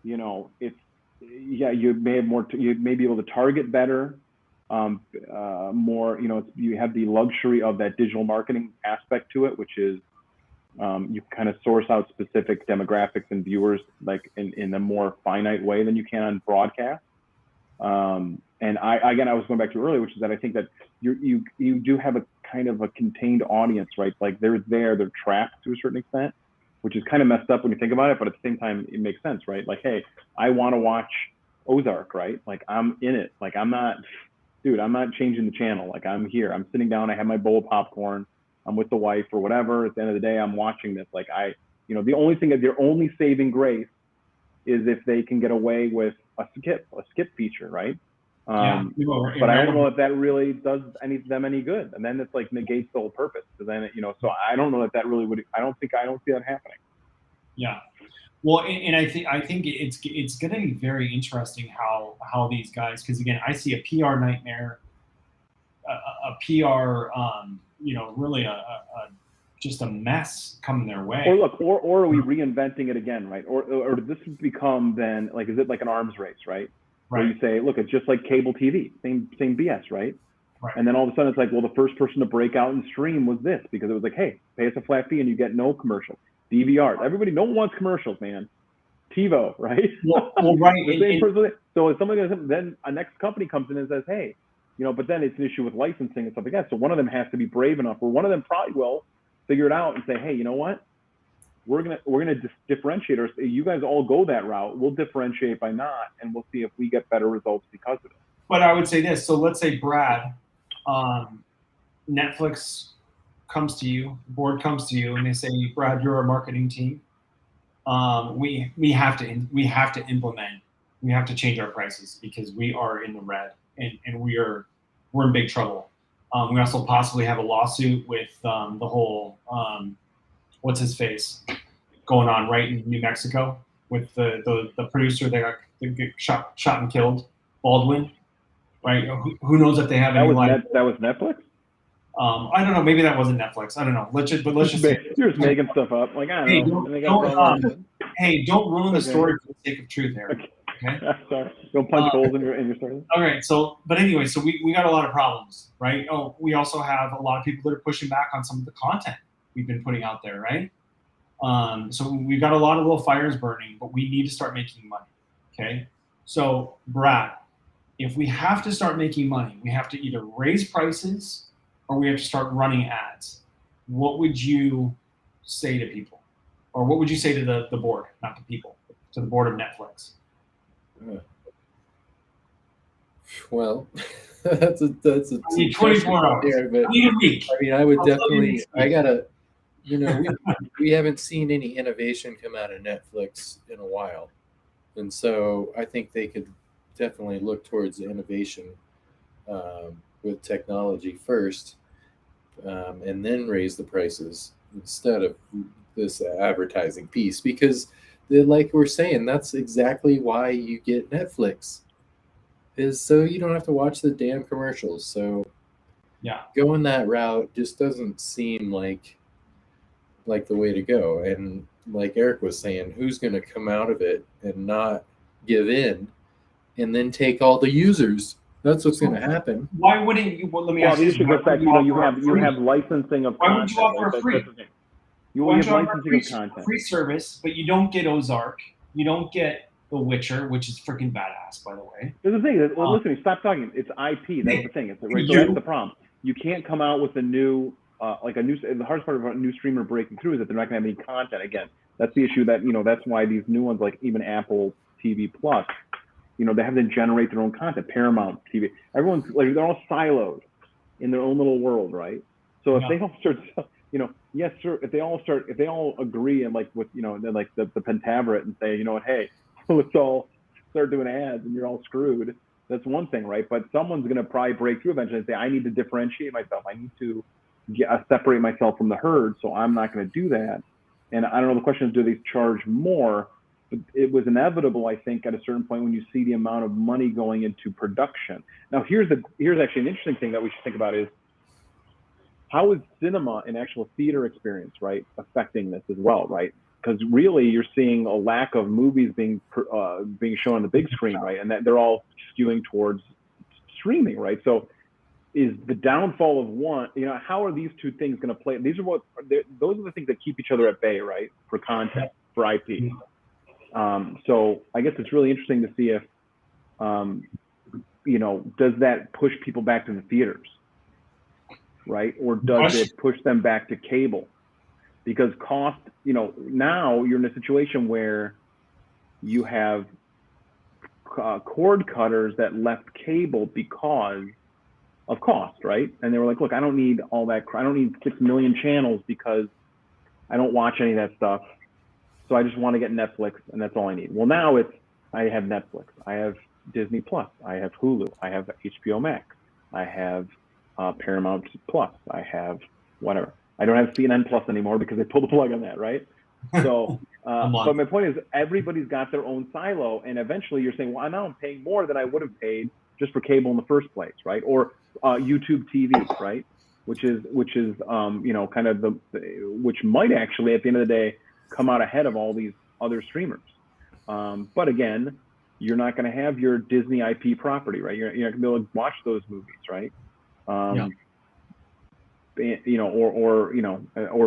it's you may have more. You may be able to target better, more. You have the luxury of that digital marketing aspect to it, which is. You kind of source out specific demographics and viewers like in a more finite way than you can on broadcast. And I was going back to earlier, which is that I think that you do have a kind of a contained audience, right? Like they're trapped to a certain extent, which is kind of messed up when you think about it, but at the same time, it makes sense, right? Like, hey, I want to watch Ozark, right? Like I'm in it. Like I'm not changing the channel. Like I'm here, I'm sitting down, I have my bowl of popcorn, I'm with the wife or whatever. At the end of the day, I'm watching this. Like You know, the only thing that their only saving grace is if they can get away with a skip feature, right? But I don't know if that really does them any good, and then it's like negates the whole purpose. So then, you know, so I don't know that really would. I don't see that happening. Yeah. Well, and I think it's going to be very interesting how these guys, because again, I see a PR nightmare, a PR, you know, really a just a mess coming their way. Or look, or are we reinventing it again, right? Or did this become then like, is it like an arms race, right? Where you say, look, it's just like cable TV, same BS, right? Right. And then all of a sudden it's like, well, the first person to break out and stream was this, because it was like, hey, pay us a flat fee and you get no commercial. DVR. Everybody, no one wants commercials, man. TiVo, right? Well right. The same person. So if somebody doesn't, then a next company comes in and says, hey, you know, but then it's an issue with licensing and stuff like that. So one of them has to be brave enough, or one of them probably will figure it out and say, hey, you know what? We're gonna differentiate ourselves. You guys all go that route. We'll differentiate by not, and we'll see if we get better results because of it. But I would say this. So let's say Brad, Netflix comes to you, board comes to you, and they say, Brad, you're our marketing team. We have to implement. We have to change our prices because we are in the red, and we're in big trouble. We also possibly have a lawsuit with the whole what's his face going on right in New Mexico with the producer that got shot and killed, Baldwin, right? Who knows if they have any life? That was Netflix? I don't know. Maybe that wasn't Netflix. I don't know. Let's just say you're just making stuff up. Like, I don't know. Don't ruin the story for the sake of truth, Eric. Okay. Sorry. Don't punch holes in your story. All right. So, but anyway, so we got a lot of problems, right? Oh, we also have a lot of people that are pushing back on some of the content we've been putting out there, right? So we've got a lot of little fires burning, but we need to start making money. Okay. So, Brad, if we have to start making money, we have to either raise prices or we have to start running ads. What would you say to people? Or what would you say to the board, not the people, to the board of Netflix? Well, that's a 24 hours. There, but, I mean, I would definitely. I gotta. You know, we haven't seen any innovation come out of Netflix in a while, and so I think they could definitely look towards innovation with technology first, and then raise the prices instead of this advertising piece, because like we're saying, that's exactly why you get Netflix, is so you don't have to watch the damn commercials. So yeah, going that route just doesn't seem like the way to go. And like Eric was saying, who's going to come out of it and not give in and then take all the users? That's what's going to happen. Why wouldn't you? Well, let me ask you. You have licensing of content. Why would you offer free? You have licensing of content. Free service, but you don't get Ozark. You don't get The Witcher, which is freaking badass, by the way. There's the thing. Listen, stop talking. It's IP. That's the thing. So that's the problem. You can't come out with a new, the hardest part of a new streamer breaking through is that they're not going to have any content. Again, that's the issue. That that's why these new ones, like even Apple TV Plus, they have to generate their own content. Paramount TV, everyone's like, they're all siloed in their own little world, right? So if they all start, yes, sir. If they all agree and like with, then like the Pentaveret and say, hey, let's all start doing ads and you're all screwed. That's one thing, right? But someone's going to probably break through eventually and say, I need to differentiate myself. I need to separate myself from the herd. So I'm not going to do that. And I don't know, the question is, do they charge more? But it was inevitable, I think, at a certain point when you see the amount of money going into production. Now, here's actually an interesting thing that we should think about is, how is cinema and actual theater experience, right, affecting this as well, right? Because really, you're seeing a lack of movies being shown on the big screen, right? And that they're all skewing towards streaming, right? So, is the downfall of one? How are these two things going to play? Those are the things that keep each other at bay, right? For content, for IP. So I guess it's really interesting to see if, does that push people back to the theaters, right? Or does it push them back to cable? Because cost, now you're in a situation where you have cord cutters that left cable because of cost, right? And they were like, look, I don't need all that. I don't need 6 million channels because I don't watch any of that stuff. So I just want to get Netflix, and that's all I need. Well, now I have Netflix, I have Disney Plus, I have Hulu, I have HBO Max, I have Paramount Plus, I have whatever. I don't have CNN Plus anymore because they pulled the plug on that, right? So, but my point is, everybody's got their own silo, and eventually you're saying, well, now I'm paying more than I would have paid just for cable in the first place, right? Or YouTube TV, right? Which is kind of which might actually at the end of the day come out ahead of all these other streamers. But again, you're not going to have your Disney IP property, right? You're not going to be able to watch those movies, right? Or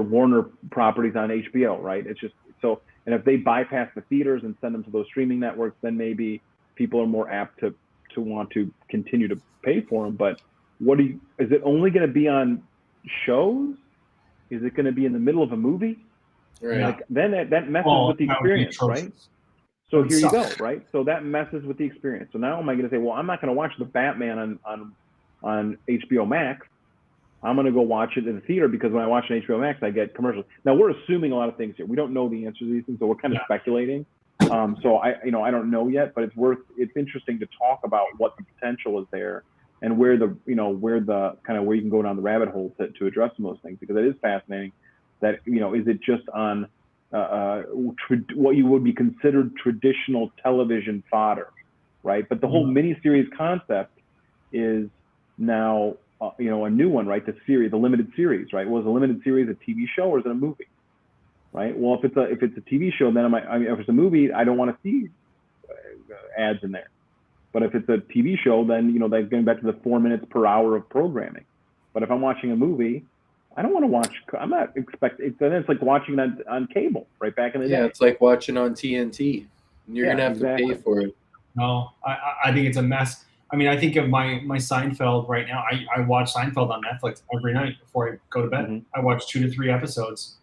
Warner properties on HBO, right? It's just so. And if they bypass the theaters and send them to those streaming networks, then maybe people are more apt to want to continue to pay for them. But is it only going to be on shows? Is it going to be in the middle of a movie? Right. Like then that messes with the experience, right? So here you go, right? So that messes with the experience. So now am I going to say, well, I'm not going to watch the Batman on HBO Max. I'm going to go watch it in the theater because when I watch on HBO Max, I get commercials. Now we're assuming a lot of things here. We don't know the answer to these things, so we're kind of speculating. So I don't know yet, but it's interesting to talk about what the potential is there and where you can go down the rabbit hole to address some of those things, because it is fascinating that, is it just on what you would be considered traditional television fodder, right? But the whole miniseries concept is now, a new one, right? The limited series, right? Was a limited series a TV show or is it a movie, right? Well, if it's a TV show, then if it's a movie, I don't want to see ads in there. But if it's a TV show, then that's going back to the 4 minutes per hour of programming. But if I'm watching a movie, I don't want to watch. I'm not expecting. Then it's like watching it on cable, right back in the day. Yeah, it's like watching on TNT. You're gonna have to pay for it. No, I think it's a mess. I mean, I think of my Seinfeld right now. I watch Seinfeld on Netflix every night before I go to bed. Mm-hmm. I watch 2 to 3 episodes,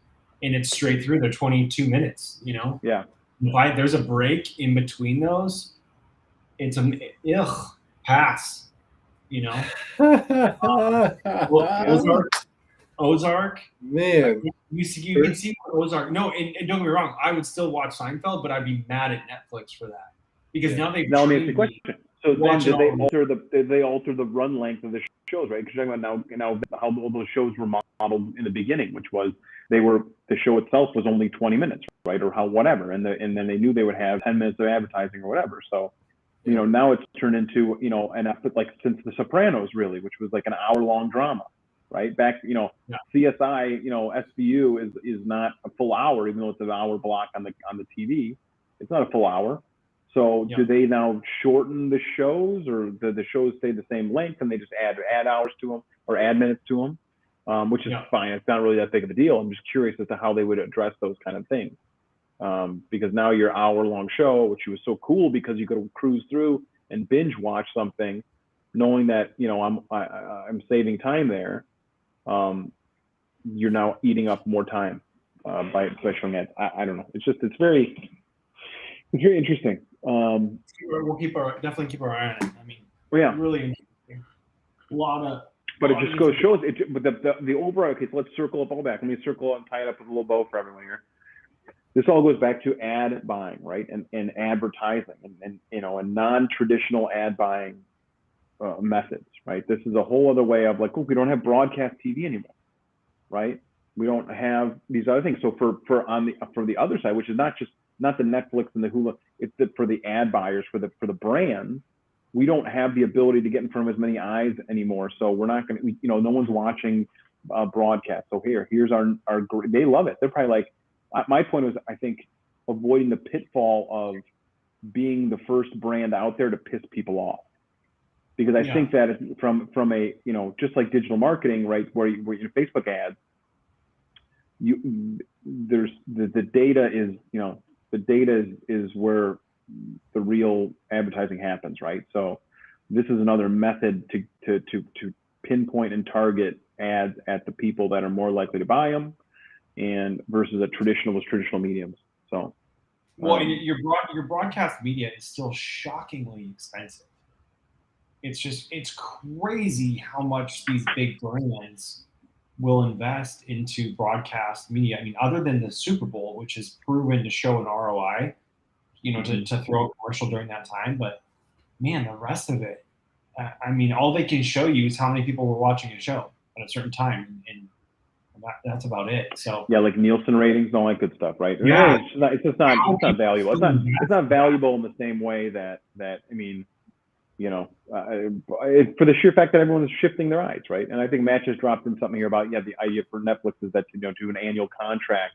and it's straight through. They're 22 minutes. Yeah. If there's a break in between those, it's pass. Ozark. Man, you can see Ozark. No, and don't get me wrong. I would still watch Seinfeld, but I'd be mad at Netflix for that because now they've. Now let me ask the question. So then, did they alter the run length of the shows, right? Because you're talking about now how those shows were modeled in the beginning, which was the show itself was only 20 minutes, right, or whatever, and then they knew they would have 10 minutes of advertising or whatever. So, now it's turned into an epic, like since The Sopranos, really, which was like an hour-long drama, right? Back, CSI, SVU is not a full hour, even though it's an hour block on the TV. It's not a full hour. So do they now shorten the shows, or do the shows stay the same length and they just add hours to them or add minutes to them, which is fine. It's not really that big of a deal. I'm just curious as to how they would address those kind of things, because now your hour-long show, which was so cool because you could cruise through and binge watch something, knowing that I'm saving time there. You're now eating up more time by showing ads. I don't know. It's very interesting. We'll definitely keep our eye on it. I mean, really interesting. A lot of. But it just shows it. But the overall. Okay, so let's circle it all back. Let me circle and tie it up with a little bow for everyone here. This all goes back to ad buying, right, and advertising, and and non-traditional ad buying methods, right? This is a whole other way of like, we don't have broadcast TV anymore, right? We don't have these other things. So for the other side, which is not the Netflix and the Hulu, it's for the ad buyers, for the brands, we don't have the ability to get in front of as many eyes anymore. So we're not going to, no one's watching broadcast. So here's our, they love it. They're probably like, my point was, I think, avoiding the pitfall of being the first brand out there to piss people off. Because I think that from a, just like digital marketing, right, where you Facebook ads, there's the data is, the data is where the real advertising happens, right? So this is another method to pinpoint and target ads at the people that are more likely to buy them, and versus traditional mediums. So, your broadcast media is still shockingly expensive. It's crazy how much these big brands will invest into broadcast media. I mean, other than the Super Bowl, which is proven to show an ROI, to throw a commercial during that time. But man, the rest of it, I mean, all they can show you is how many people were watching a show at a certain time, and that's about it. So yeah, like Nielsen ratings and all that good stuff, right? Yeah. It's just not valuable. It's not valuable in the same way that I mean, for the sheer fact that everyone is shifting their eyes, right? And I think Matt just dropped in something here about the idea for Netflix is that do an annual contract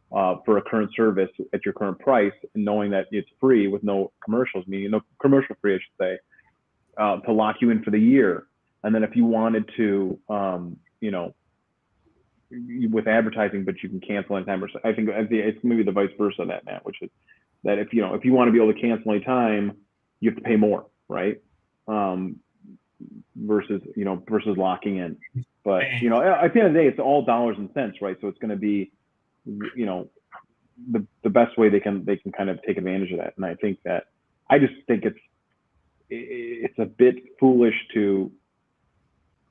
for a current service at your current price, and knowing that it's free with no commercials, meaning no commercial free, I should say, to lock you in for the year. And then if you wanted to, with advertising, but you can cancel anytime. I think it's maybe the vice versa of that, Matt, which is that if you want to be able to cancel any time, you have to pay more, right? Versus locking in. But at the end of the day, it's all dollars and cents, right? So it's going to be, the best way they can kind of take advantage of that. And I just think it's a bit foolish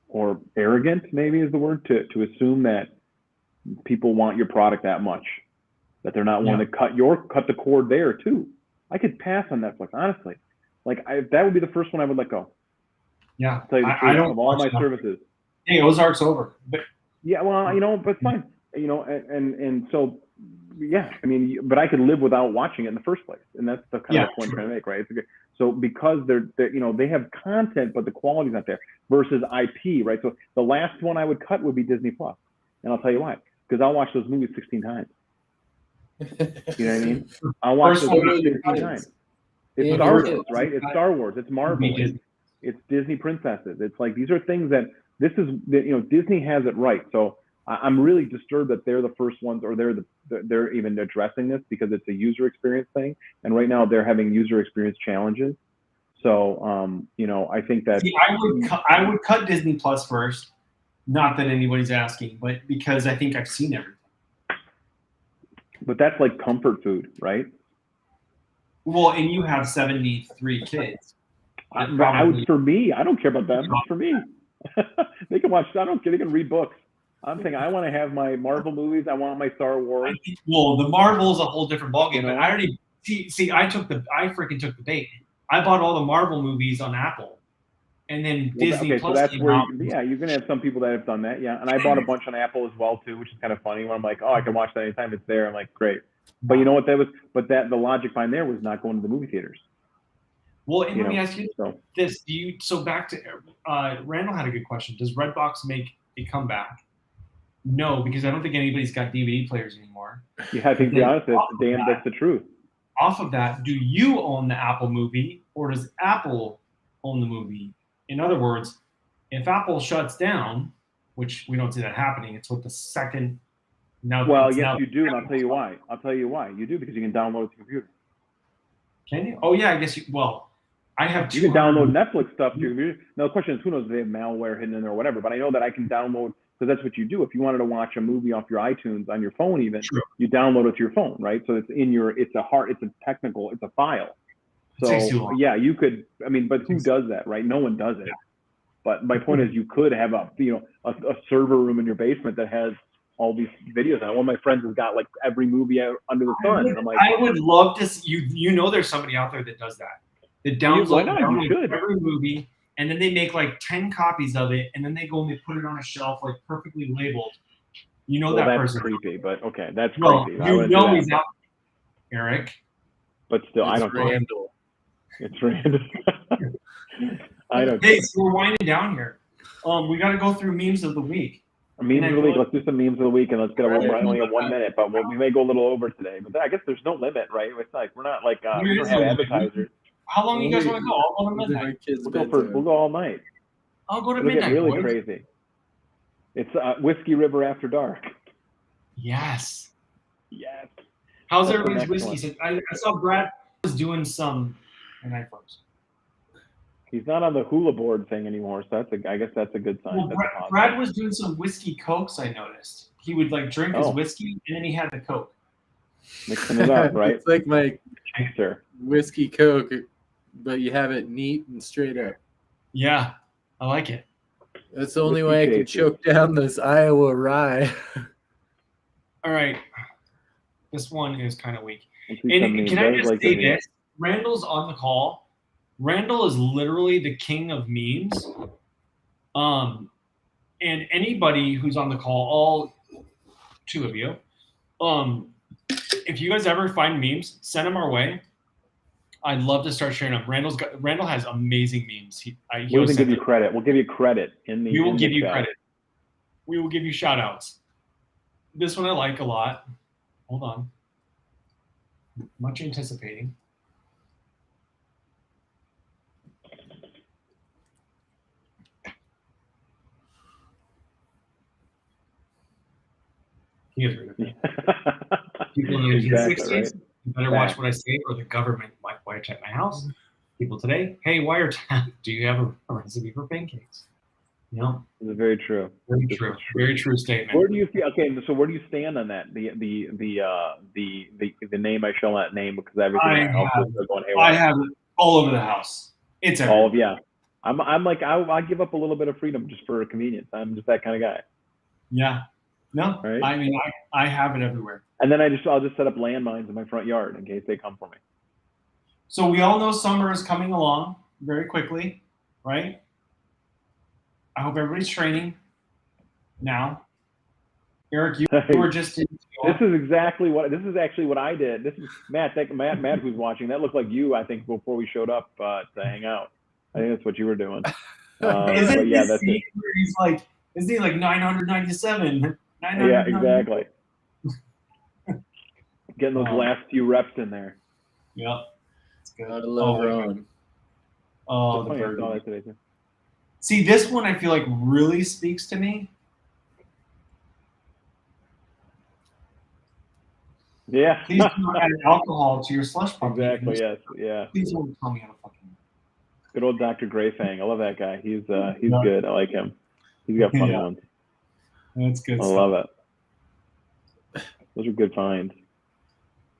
or arrogant, maybe is the word, to assume that people want your product that much, that they're not willing to cut the cord there too. I could pass on Netflix, honestly. Like that would be the first one I would let go. Yeah, I'll tell you the truth, I don't of all my services. Hey, Ozark's over. But yeah, well, but it's fine. And so yeah, I mean, but I could live without watching it in the first place, and that's the kind of the point I'm trying to make, right? So because they have content, but the quality's not there. Versus IP, right? So the last one I would cut would be Disney Plus, and I'll tell you why. Because I'll watch those movies 16 times. You know what I mean? I'll watch those movies 16 times. It's Star Wars, right? It's Star Wars. It's Marvel. It's Disney princesses. It's like these are things that Disney has it right. So I'm really disturbed that they're the first ones, or they're even addressing this, because it's a user experience thing, and right now they're having user experience challenges. So I think that I would cut Disney Plus first. Not that anybody's asking, but because I think I've seen everything. But that's like comfort food, right? Well, and you have 73 kids. For me, I don't care about them. For me, they can watch. I don't care. They can read books. I'm saying I want to have my Marvel movies. I want my Star Wars. Well, the Marvel's a whole different ballgame. But I already see. I freaking took the bait. I bought all the Marvel movies on Apple, and then Disney Plus. So that's where you're gonna have some people that have done that. Yeah, and I bought a bunch on Apple as well too, which is kind of funny. When I'm like, I can watch that anytime it's there. I'm like, great. But you know what that was? But the logic behind there was not going to the movie theaters. Well, and let me ask you this: so back to Randall had a good question. Does Redbox make a comeback? No, because I don't think anybody's got DVD players anymore. Yeah, I think to be honest, that's the truth. Off of that, do you own the Apple movie, or does Apple own the movie? In other words, if Apple shuts down, which we don't see that happening, it's with the second. Yes, you do, and I'll tell you why. You do, because you can download it to your computer. Can you? Oh yeah, I guess you. Well, I have. You can download Netflix stuff to your computer. Now the question is, who knows if they have malware hidden in there or whatever? But I know that I can download. So that's what you do. If you wanted to watch a movie off your iTunes on your phone, even you download it to your phone, right? So it's it's a file. So yeah, you could. I mean, but who does that, right? No one does it. But my point is, you could have a server room in your basement that has all these videos. And one of my friends has got like every movie under the sun. And I'm like, I would love to see there's somebody out there that does that. That downloads every movie. And then they make like 10 copies of it, and then they go and they put it on a shelf, like perfectly labeled. That that's person. Creepy, but okay, that's creepy. He's out, Eric. But still, I don't. Randall. It's Randall. I don't. Hey, so we're winding down here. We got to go through memes of the week. Memes of the week. Let's do some memes of the week, and let's get away. We're only at 1 minute, but we may go a little over today. But I guess there's no limit, right? It's like we're not like we don't have advertisers. How long do you guys want to go? I'll go to midnight. We'll go all night. I'll go to midnight. Get really crazy. It's Whiskey River After Dark. Yes. Yes. How's everybody's whiskey? I saw Brad was doing some. And I froze. He's not on the hula board thing anymore, so I guess that's a good sign. Well, Brad was doing some whiskey cokes. I noticed he would like drink his whiskey and then he had the coke. Mixing it up, right? It's like my Schaefer whiskey coke, but you have it neat and straight up. Yeah, I like it. That's the only way I can choke down this Iowa rye. All right. This one is kind of weak. And can I just say this? Randall's on the call. Randall is literally the king of memes. And anybody who's on the call, all two of you, if you guys ever find memes, send them our way. I'd love to start sharing them. Randall has amazing memes. We'll give you credit. We'll give you credit in the. We will give you credit. We will give you shout outs. This one I like a lot. Hold on. Much anticipating. He is really People in the 1960s, right? You better watch what I say or the government might wiretap my house. People today, hey, wiretap, do you have a recipe for pancakes? You know? It's very true. Very true. Very true statement. Where do you feel? Okay, so where do you stand on that? The name I shall not name because everything I have it all over the house. It's all of I'm like I give up a little bit of freedom just for convenience. I'm just that kind of guy. Yeah. No. Right? I mean, I have it everywhere. And then I'll just set up landmines in my front yard in case they come for me. So we all know summer is coming along very quickly, right? I hope everybody's training now. Eric, you were just in. This is actually what I did. This is Matt who's watching. That looked like you, I think, before we showed up to hang out. I think that's what you were doing. Isn't that's it. Where he's like, isn't he like 997? Yeah, exactly. Getting those last few reps in there. Yep. It's good. Gotta love Ron. Oh, the bird. See, this one I feel like really speaks to me. Yeah. Please do not add alcohol to your slush puppy. Exactly, yes. Yeah. Please don't tell me how to fucking. Good old Dr. Greyfang. I love that guy. He's good. I like him. He's got funny ones. That's good I love it. Those are good finds.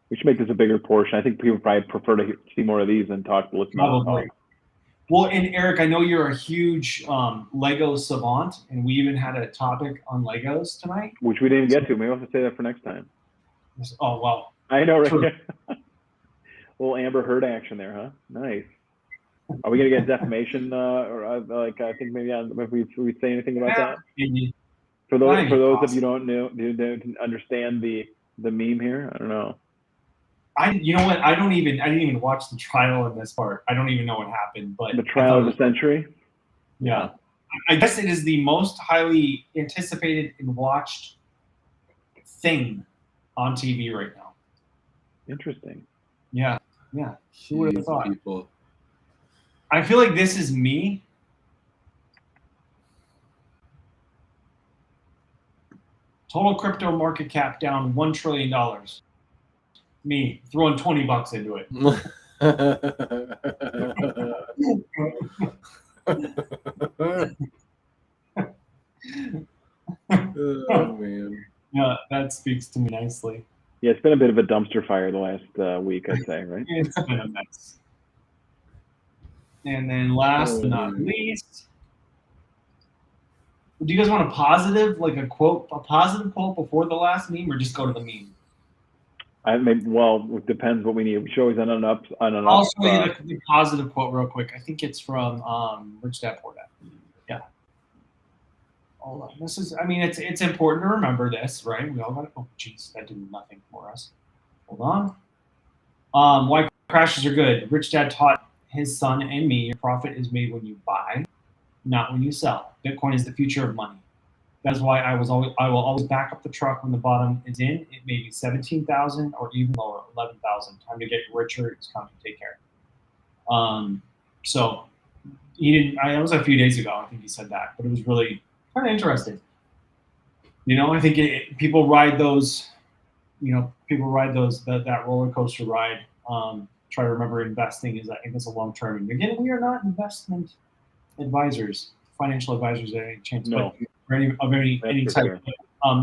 We should make this a bigger portion. I think people probably prefer to see more of these than listen to talk. Well, and Eric, I know you're a huge Lego savant, and we even had a topic on Legos tonight. Which we didn't get to. Maybe we'll have to say that for next time. Oh, wow. I know, right? Little Amber Heard action there, huh? Nice. Are we going to get defamation? Or I think maybe if we say anything about that? Maybe. For those of you who don't understand the meme here, I don't know. You know what? I didn't even watch the trial in this part. I don't even know what happened. But the trial of the century. Yeah, I guess it is the most highly anticipated and watched thing on TV right now. Interesting. Yeah. Who would have thought? People. I feel like this is me. Total crypto market cap down $1 trillion. Me throwing $20 into it. Oh man. Yeah, that speaks to me nicely. Yeah, it's been a bit of a dumpster fire the last week, I'd say, right? It's been a mess. And then last but not least, do you guys want a positive quote before the last meme, or just go to the meme? It depends what we need. We should always end on an I'll show you the positive quote real quick. I think it's from Rich Dad Poor Dad. Yeah. Hold on. It's important to remember this, right? We all got. Oh, jeez, that did nothing for us. Hold on. Why crashes are good. Rich Dad taught his son and me, your profit is made when you buy, not when you sell. Bitcoin is the future of money. That's why I will always back up the truck when the bottom is in. It may be 17,000 or even lower, 11,000. Time to get richer. It's time to take care. So he didn't. That was a few days ago. I think he said that, but it was really kind of interesting. I think people ride those. That roller coaster ride. Try to remember investing is, I think, it's a long term. And again, we are not investment advisors, financial advisors at any chance. No. But any type.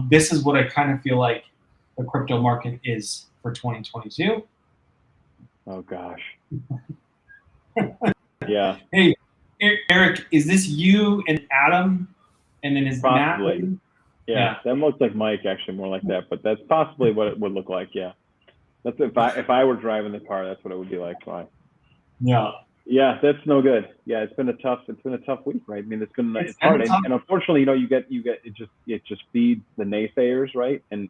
This is what I kind of feel like the crypto market is for 2022. Oh gosh. Yeah. Hey, Eric, is this you and Adam and then his Possibly. Matt. Yeah, that looks like Mike, actually, more like that. But that's possibly what it would look like. Yeah, that's if I were driving the car, that's what it would be like. Why? Yeah. Yeah, that's no good. Yeah, it's been a tough week, right? I mean, it's hard, and unfortunately, you get it just feeds the naysayers, right? And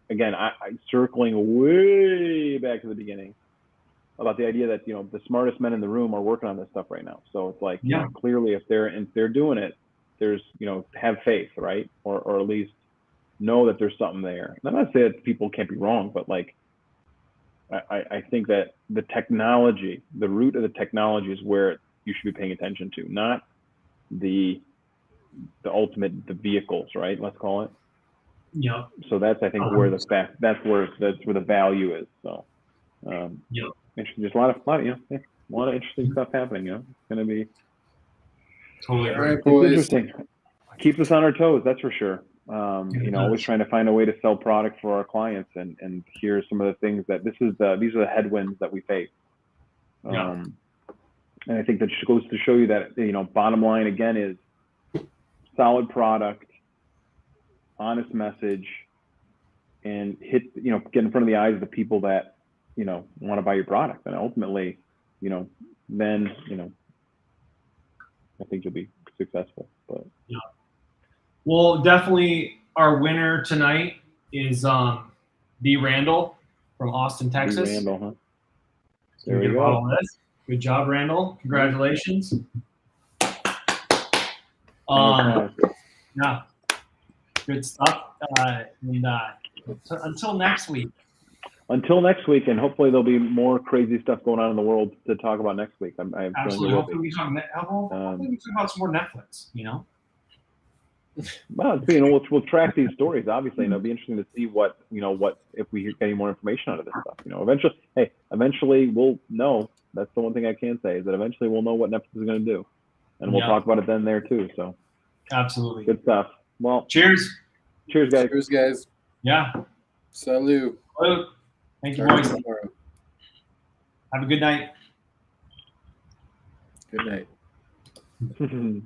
again, I circling way back to the beginning about the idea that the smartest men in the room are working on this stuff right now. So it's like clearly if they're doing it, there's have faith, right? Or at least know that there's something there. And I'm not saying that people can't be wrong, but like I think that the technology, the root of the technology is where you should be paying attention to, not the ultimate, the vehicles, right? Let's call it. Yeah. So that's, I think, where that's where the value is. So interesting. There's a lot of interesting stuff happening. It's going to be totally all right, boys. Interesting. Keeps us on our toes, that's for sure. Always trying to find a way to sell product for our clients, and here's some of the things that these are the headwinds that we face. And I think that just goes to show you that bottom line again is solid product, honest message, and get in front of the eyes of the people that want to buy your product, and ultimately then I think you'll be successful. But well, definitely our winner tonight is B. Randall from Austin, Texas. B. Randall, huh? So there we go. Good job, Randall. Congratulations. Yeah, good stuff. Until next week. Until next week, and hopefully there'll be more crazy stuff going on in the world to talk about next week. Absolutely. Hopefully we talk about some more Netflix. Well, we'll track these stories. Obviously, and it'll be interesting to see what if we get any more information out of this stuff. Eventually we'll know. That's the one thing I can say is that eventually we'll know what Netflix is going to do, and we'll talk about it then there too. So, absolutely, good stuff. Well, cheers, guys. Cheers, guys. Yeah. Salut. Salute. Thank you, boys. Have a good night. Good night.